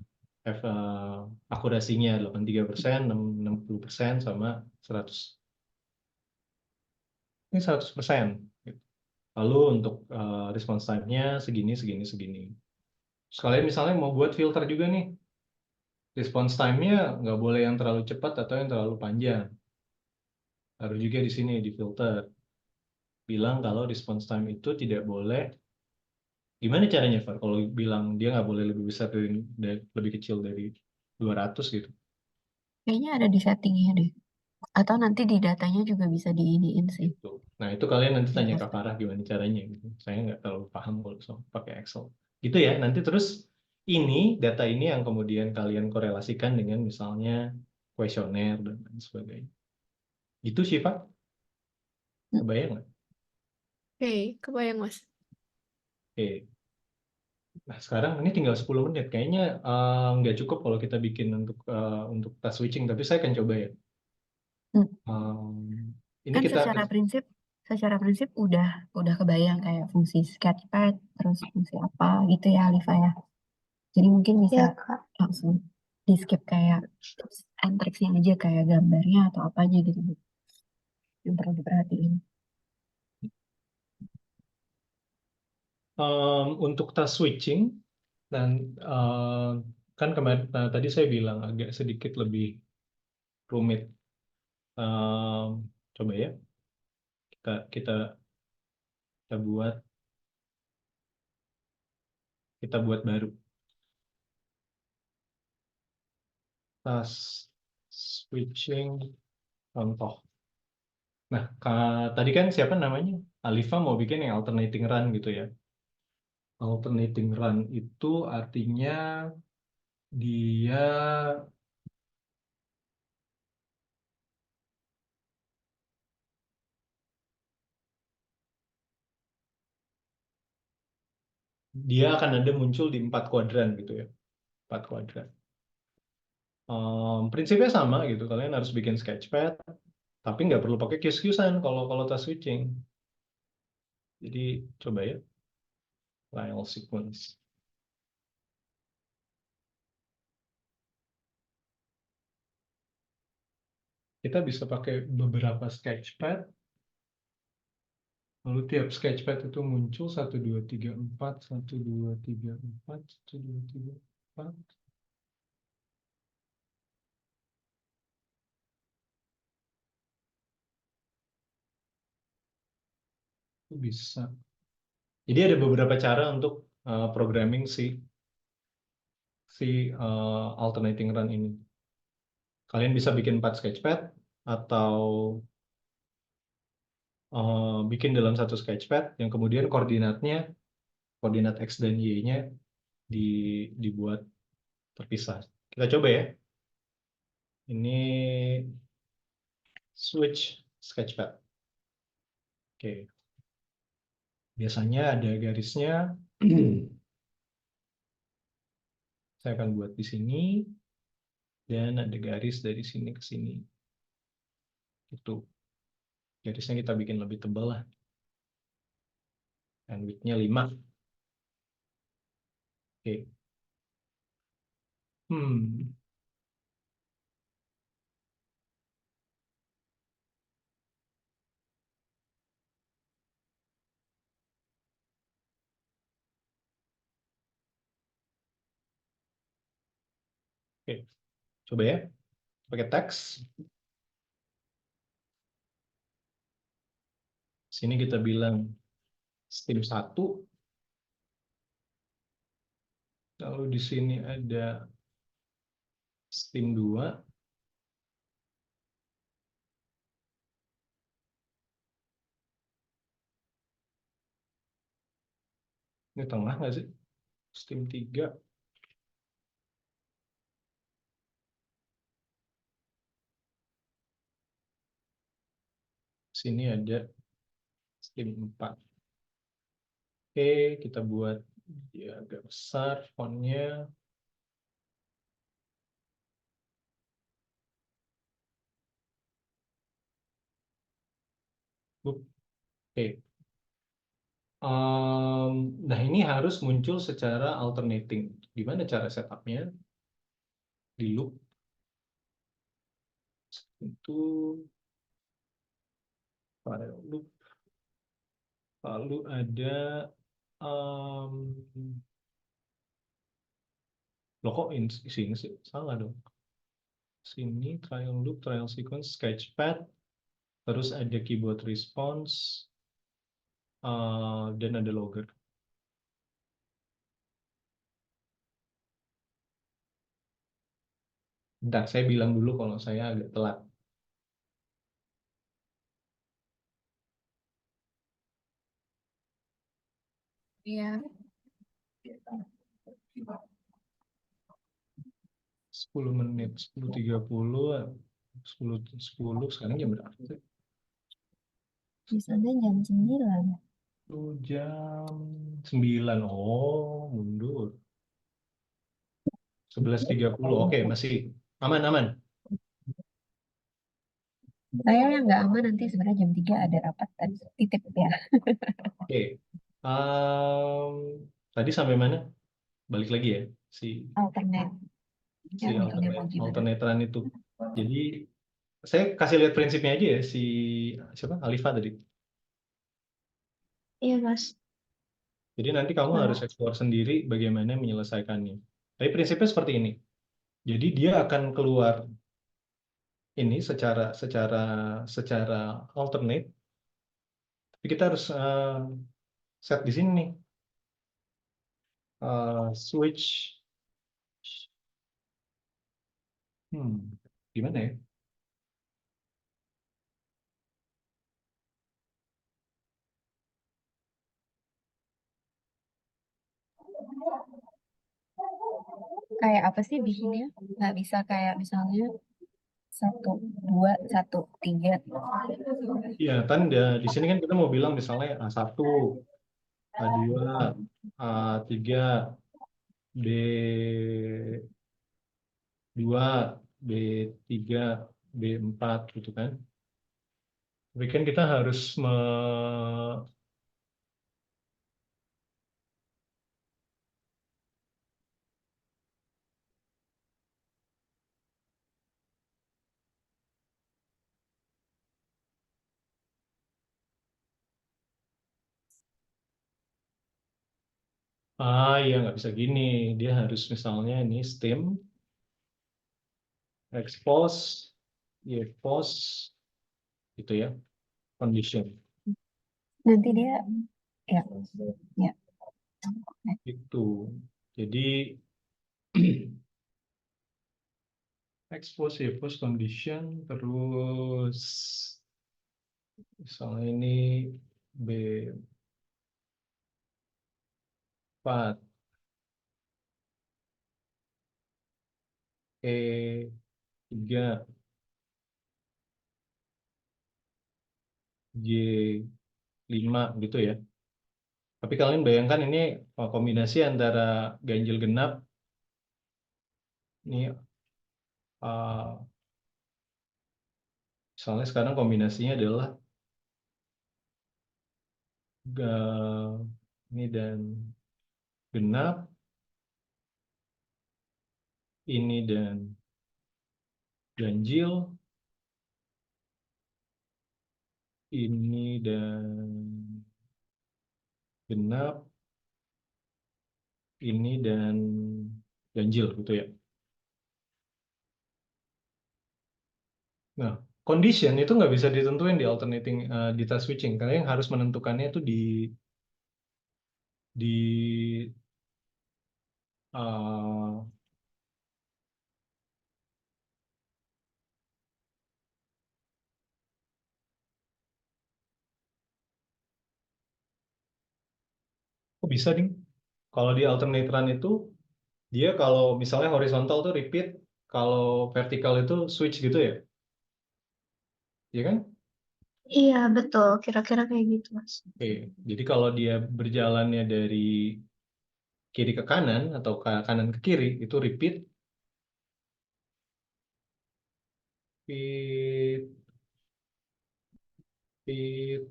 Speaker 2: akurasinya 83%, 60% sama 100. Ini 100%. Lalu untuk response time-nya segini, segini, segini. Sekalian misalnya mau buat filter juga nih, response time-nya nggak boleh yang terlalu cepat atau yang terlalu panjang. Harus juga di sini di filter. Bilang kalau response time itu tidak boleh. Gimana caranya, Far? Kalau bilang dia nggak boleh lebih besar lebih kecil dari 200 gitu.
Speaker 3: Kayaknya ada di settingnya deh. Atau nanti di datanya juga bisa diiniin sih.
Speaker 2: Gitu. Nah, itu kalian nanti tanya ke
Speaker 3: Bisa.
Speaker 2: Farah gimana caranya gitu. Saya nggak terlalu paham kalau pakai Excel. Gitu ya. Nanti terus data ini yang kemudian kalian korelasikan dengan misalnya kuesioner dan lain sebagainya. Itu Syifa,
Speaker 3: Hmm,
Speaker 2: kebayang nggak?
Speaker 1: Oke, kebayang Mas.
Speaker 2: Oke. Nah, sekarang ini tinggal 10 menit. Kayaknya nggak cukup kalau kita bikin untuk task switching, tapi saya akan coba ya.
Speaker 3: hmm.
Speaker 2: Ini
Speaker 3: Kan
Speaker 2: kita
Speaker 3: secara prinsip udah kebayang kayak fungsi sketchpad, terus fungsi apa gitu ya, Alifa ya. Jadi mungkin bisa
Speaker 4: Ya, Kak.
Speaker 3: langsung di skip kayak tips and tricksnya aja kayak gambarnya atau apa aja gitu yang perlu diperhatiin.
Speaker 2: untuk task switching dan kan kemarin tadi saya bilang agak sedikit lebih rumit. Coba ya kita kita kita buat baru task switching contoh. Nah, tadi kan siapa namanya? Alifa mau bikin yang alternating run gitu ya. Alternating run itu artinya dia akan ada muncul di 4 kuadran gitu ya. 4 kuadran. Prinsipnya sama gitu. Kalian harus bikin sketchpad, tapi nggak perlu pakai QS-QSan kalau task switching. Jadi coba ya, file sequence. Kita bisa pakai beberapa sketchpad. Lalu tiap sketchpad itu muncul 1, 2, 3, 4, 1, 2, 3, 4, 1, 2, 3, 4. Itu bisa. Jadi ada beberapa cara untuk programming si alternating run ini. Kalian bisa bikin 4 sketchpad atau bikin dalam satu sketchpad yang kemudian koordinat X dan Y-nya dibuat terpisah. Kita coba ya. Ini switch sketchpad. Oke. Biasanya ada garisnya. Saya akan buat di sini. Dan ada garis dari sini ke sini. Itu. Garisnya kita bikin lebih tebal lah. Dan width-nya 5. Oke. Hmm. Oke. Coba ya. Pakai teks. Sini kita bilang Steam 1. Lalu di sini ada Steam 2. Ini tengah nggak sih? Steam 3. Sini ada Steam 4. Oke, kita buat dia agak besar fontnya. Oke. Nah, ini harus muncul secara alternating. Gimana cara setupnya? Di loop itu file loop. Lalu ada um, loh kok sini sih? Salah dong. Sini trial loop, trial sequence, sketchpad, terus ada keyboard response, dan ada logger. Bentar, saya bilang dulu kalau saya agak telat.
Speaker 3: Iya.
Speaker 2: 10 menit, 10.30, 10 sekarang jam berapa sih?
Speaker 3: Di sana jam 9.
Speaker 2: 10 jam 9. Oh, mundur. 11.30. Oke, masih aman.
Speaker 3: Saya yang nggak aman nanti sebenarnya jam 3 ada rapat tadi. Titip ya.
Speaker 2: Oke. Em, Tadi sampai mana? Balik lagi ya, si
Speaker 3: Alternate.
Speaker 2: si
Speaker 3: Ya, bikinnya mau gimana?
Speaker 2: alternateran itu. Jadi saya kasih lihat prinsipnya aja ya, si siapa? Alifa tadi.
Speaker 4: Iya, Mas.
Speaker 2: Jadi nanti kamu harus
Speaker 4: Boleh.
Speaker 2: eksplor sendiri bagaimana menyelesaikannya. Tapi prinsipnya seperti ini. Jadi dia akan keluar ini secara alternate. Tapi kita harus set di sini nih. Switch. Gimana ya?
Speaker 3: Kayak apa sih bikinnya? Nggak bisa kayak misalnya 1, 2, 1, 3.
Speaker 2: Iya, kan di sini kan kita mau bilang misalnya A1, A2, A3, B2, B3, B4 gitu kan. Tapi kan kita harus ya nggak bisa gini. Dia harus misalnya ini stem, expose, expose, gitu ya, condition.
Speaker 3: Nanti dia ya ya.
Speaker 2: Itu. Jadi expose, expose condition, terus misalnya ini B4, E3, J5 gitu ya. Tapi kalian bayangkan ini kombinasi antara ganjil genap, ini misalnya sekarang kombinasinya adalah ini dan genap, ini dan ganjil, ini dan genap, ini dan ganjil gitu ya. Nah, condition itu nggak bisa ditentuin di alternating data switching, karena yang harus menentukannya itu di uh, kok bisa ding? Kalau di alternate run itu dia kalau misalnya horizontal tuh repeat, kalau vertikal itu switch gitu ya, ya kan?
Speaker 4: Iya, betul. Kira-kira kayak gitu, Mas.
Speaker 2: Oke, jadi kalau dia berjalannya dari kiri ke kanan atau kanan ke kiri itu repeat, repeat, repeat.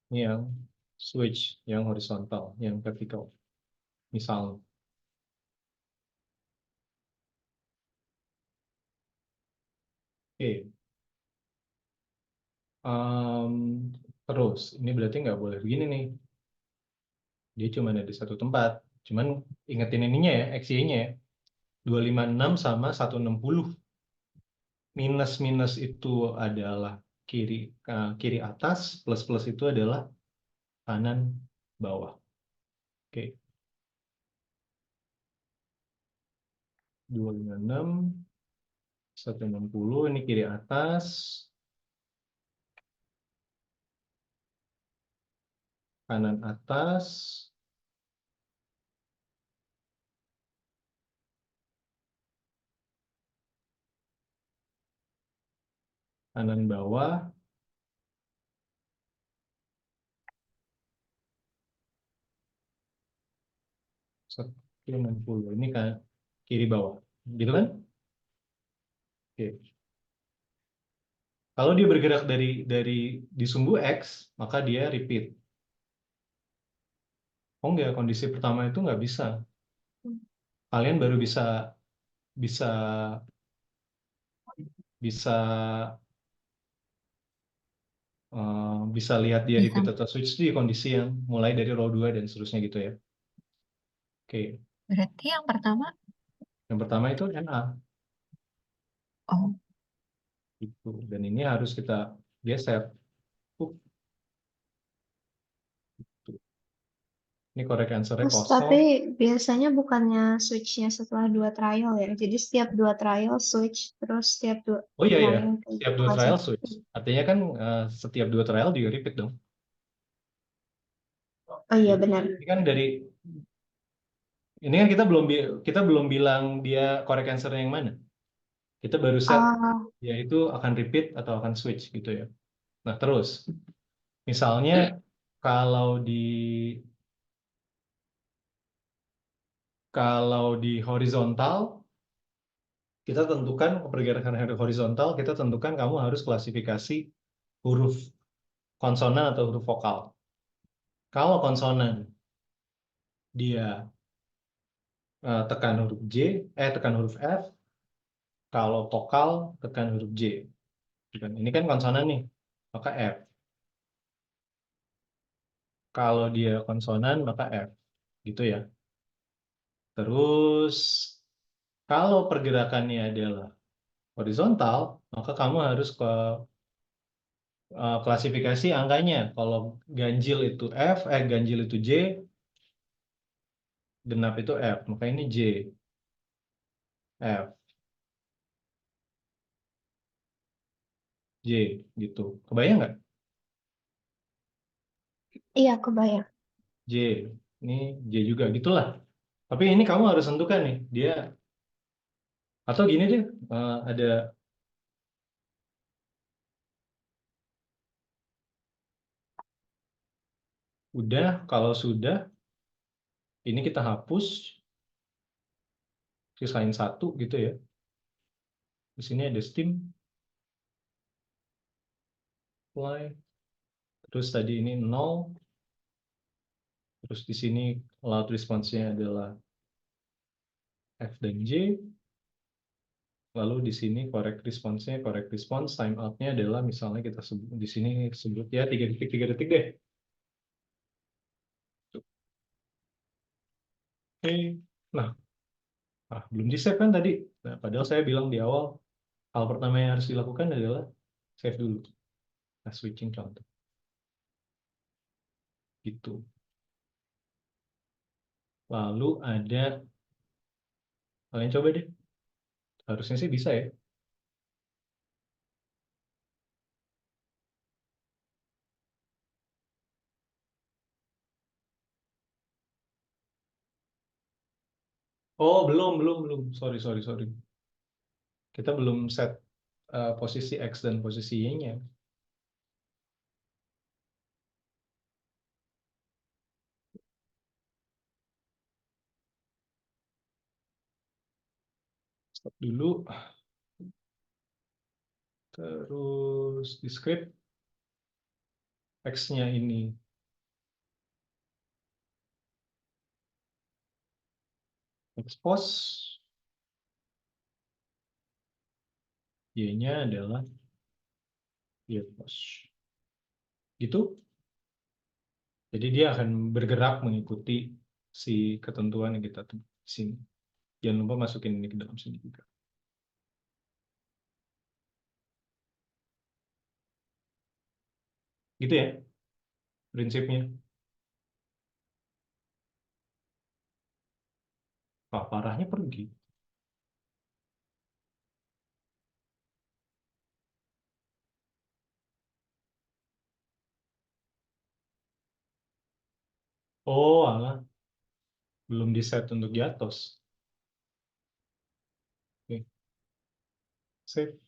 Speaker 2: Ini yang switch, yang horizontal, yang vertikal. Misal, oke. Em, terus, ini berarti nggak boleh begini nih. Dia cuma ada di satu tempat. Cuman ingetin ininya ya, XY-nya ya. 256 sama 160. Minus-minus itu adalah kiri atas, plus-plus itu adalah kanan bawah. Oke, 256, 160 ini kiri atas, kanan atas, kanan bawah, 160. Ini kan kiri bawah. Gitu kan? Oke. Kalau dia bergerak dari di sumbu X, maka dia repeat. Oh enggak, kondisi pertama itu nggak bisa. Kalian baru bisa bisa bisa bisa lihat dia
Speaker 3: Bisa.
Speaker 2: repeat atau switch di kondisi yang mulai dari row 2 dan seterusnya gitu ya. Oke.
Speaker 3: Berarti yang pertama,
Speaker 2: Yang pertama itu NA
Speaker 3: oh,
Speaker 2: gitu. Dan ini harus kita geser. Uh, tuh. Ini correct answer-nya
Speaker 4: Mas,
Speaker 2: kosong.
Speaker 4: tapi biasanya bukannya switch-nya setelah 2 trial ya. Jadi setiap 2 trial switch, terus setiap dua
Speaker 2: Oh iya ya,
Speaker 4: trial kayak
Speaker 2: setiap
Speaker 4: gitu
Speaker 2: dua
Speaker 4: nggak sih?
Speaker 2: trial switch. Artinya kan setiap dua trial juga repeat dong.
Speaker 4: Oh iya
Speaker 2: Jadi,
Speaker 4: benar.
Speaker 2: ini kan dari ini kan kita belum bilang dia correct answer yang mana. Kita baru set
Speaker 4: Ah,
Speaker 2: dia itu akan repeat atau akan switch gitu ya. Nah, terus misalnya kalau di horizontal kita tentukan pergerakan horizontal, kita tentukan kamu harus klasifikasi huruf konsonan atau huruf vokal. Kalau konsonan dia tekan huruf tekan huruf F. Kalau vokal tekan huruf J. Ini kan konsonan nih, maka F. Kalau dia konsonan maka F, gitu ya. Terus kalau pergerakannya adalah horizontal, maka kamu harus ke klasifikasi angkanya. Kalau ganjil itu F, ganjil itu J, genap itu F, maka ini J, F, J, gitu. Kebayang nggak?
Speaker 4: iya kebayang.
Speaker 2: J, ini J juga, gitulah. Tapi ini kamu harus tentukan nih, dia atau gini deh, ada udah, kalau sudah, ini kita hapus, sisain satu gitu ya. Di sini ada steam, apply, terus tadi ini 0, terus di sini loud response-nya adalah F dan J, lalu di sini correct response-nya, correct response, time out-nya adalah misalnya kita sebut di sini sebut ya 3 detik deh. Oke. Nah, belum di save kan tadi. Nah, padahal saya bilang di awal hal pertama yang harus dilakukan adalah save dulu. Nah, switching contoh. Gitu. Lalu ada kalian coba deh. Harusnya sih bisa ya. Oh, belum. Sorry. Kita belum set posisi X dan posisi Y-nya. Stop dulu. Terus di script X-nya ini expose, Y-nya adalah Y post. Gitu. Jadi dia akan bergerak mengikuti si ketentuan yang kita tulis di sini. Jangan lupa masukin ini ke dalam sini juga. Gitu ya prinsipnya. Parahnya pergi. Oh, alah. Belum di set untuk Jatos. Oke. Save.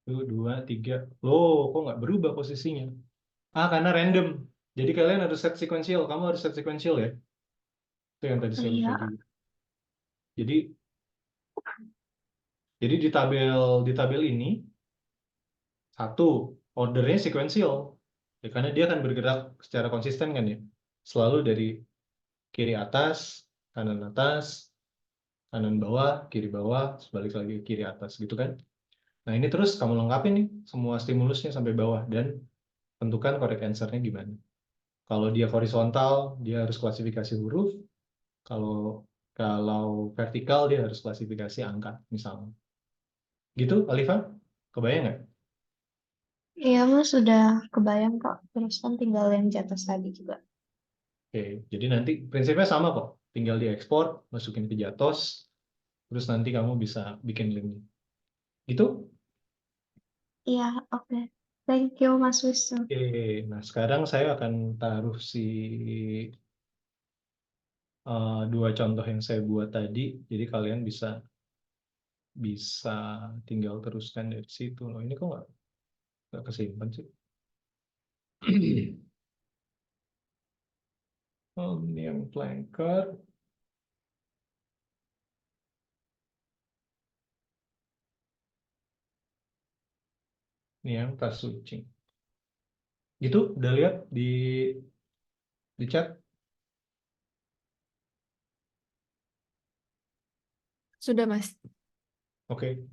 Speaker 2: Tuh, 2, 3. Loh, kok nggak berubah posisinya? Karena random. Jadi kalian harus set sequential. Kamu harus set sequential ya. Itu yang tadi saya lupa
Speaker 4: Iya,
Speaker 2: juga. Jadi di tabel ini satu ordernya sequential. Ya, karena dia akan bergerak secara konsisten kan ya. Selalu dari kiri atas, kanan bawah, kiri bawah, sebalik lagi ke kiri atas gitu kan. Nah, ini terus kamu lengkapin nih semua stimulusnya sampai bawah dan tentukan correct answer-nya gimana. Kalau dia horizontal, dia harus klasifikasi huruf. Kalau kalau vertikal, dia harus klasifikasi angka, misalnya. Gitu, Alifa? Kebayang nggak?
Speaker 4: iya Mas sudah kebayang kok. Terus kan tinggal yang di atas tadi juga.
Speaker 2: Oke, jadi nanti prinsipnya sama kok. Tinggal diekspor, masukin ke Jatos, terus nanti kamu bisa bikin link. Gitu?
Speaker 4: Iya, oke. Thank you Mas Wisnu.
Speaker 2: Oke, nah sekarang saya akan taruh si dua contoh yang saya buat tadi. Jadi kalian bisa bisa tinggal teruskan dari situ. Loh, ini kok nggak kesimpan sih? Ini yang flanker. Ini yang tas switching. Gitu, udah lihat di chat?
Speaker 1: Sudah, Mas.
Speaker 2: Oke.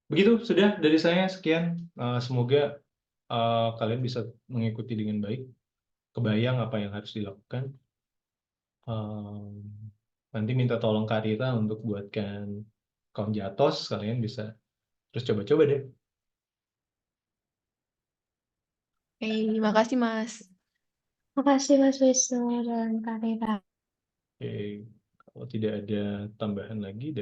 Speaker 2: Begitu, sudah dari saya sekian. Semoga kalian bisa mengikuti dengan baik. Kebayang apa yang harus dilakukan. Nanti minta tolong Karita untuk buatkan account Jatos. Kalian bisa terus coba-coba deh.
Speaker 1: Oke, makasih, Mas.
Speaker 4: Makasih Mas Wisnu dan Kak Rira.
Speaker 2: Oke. Kalau tidak ada tambahan lagi dari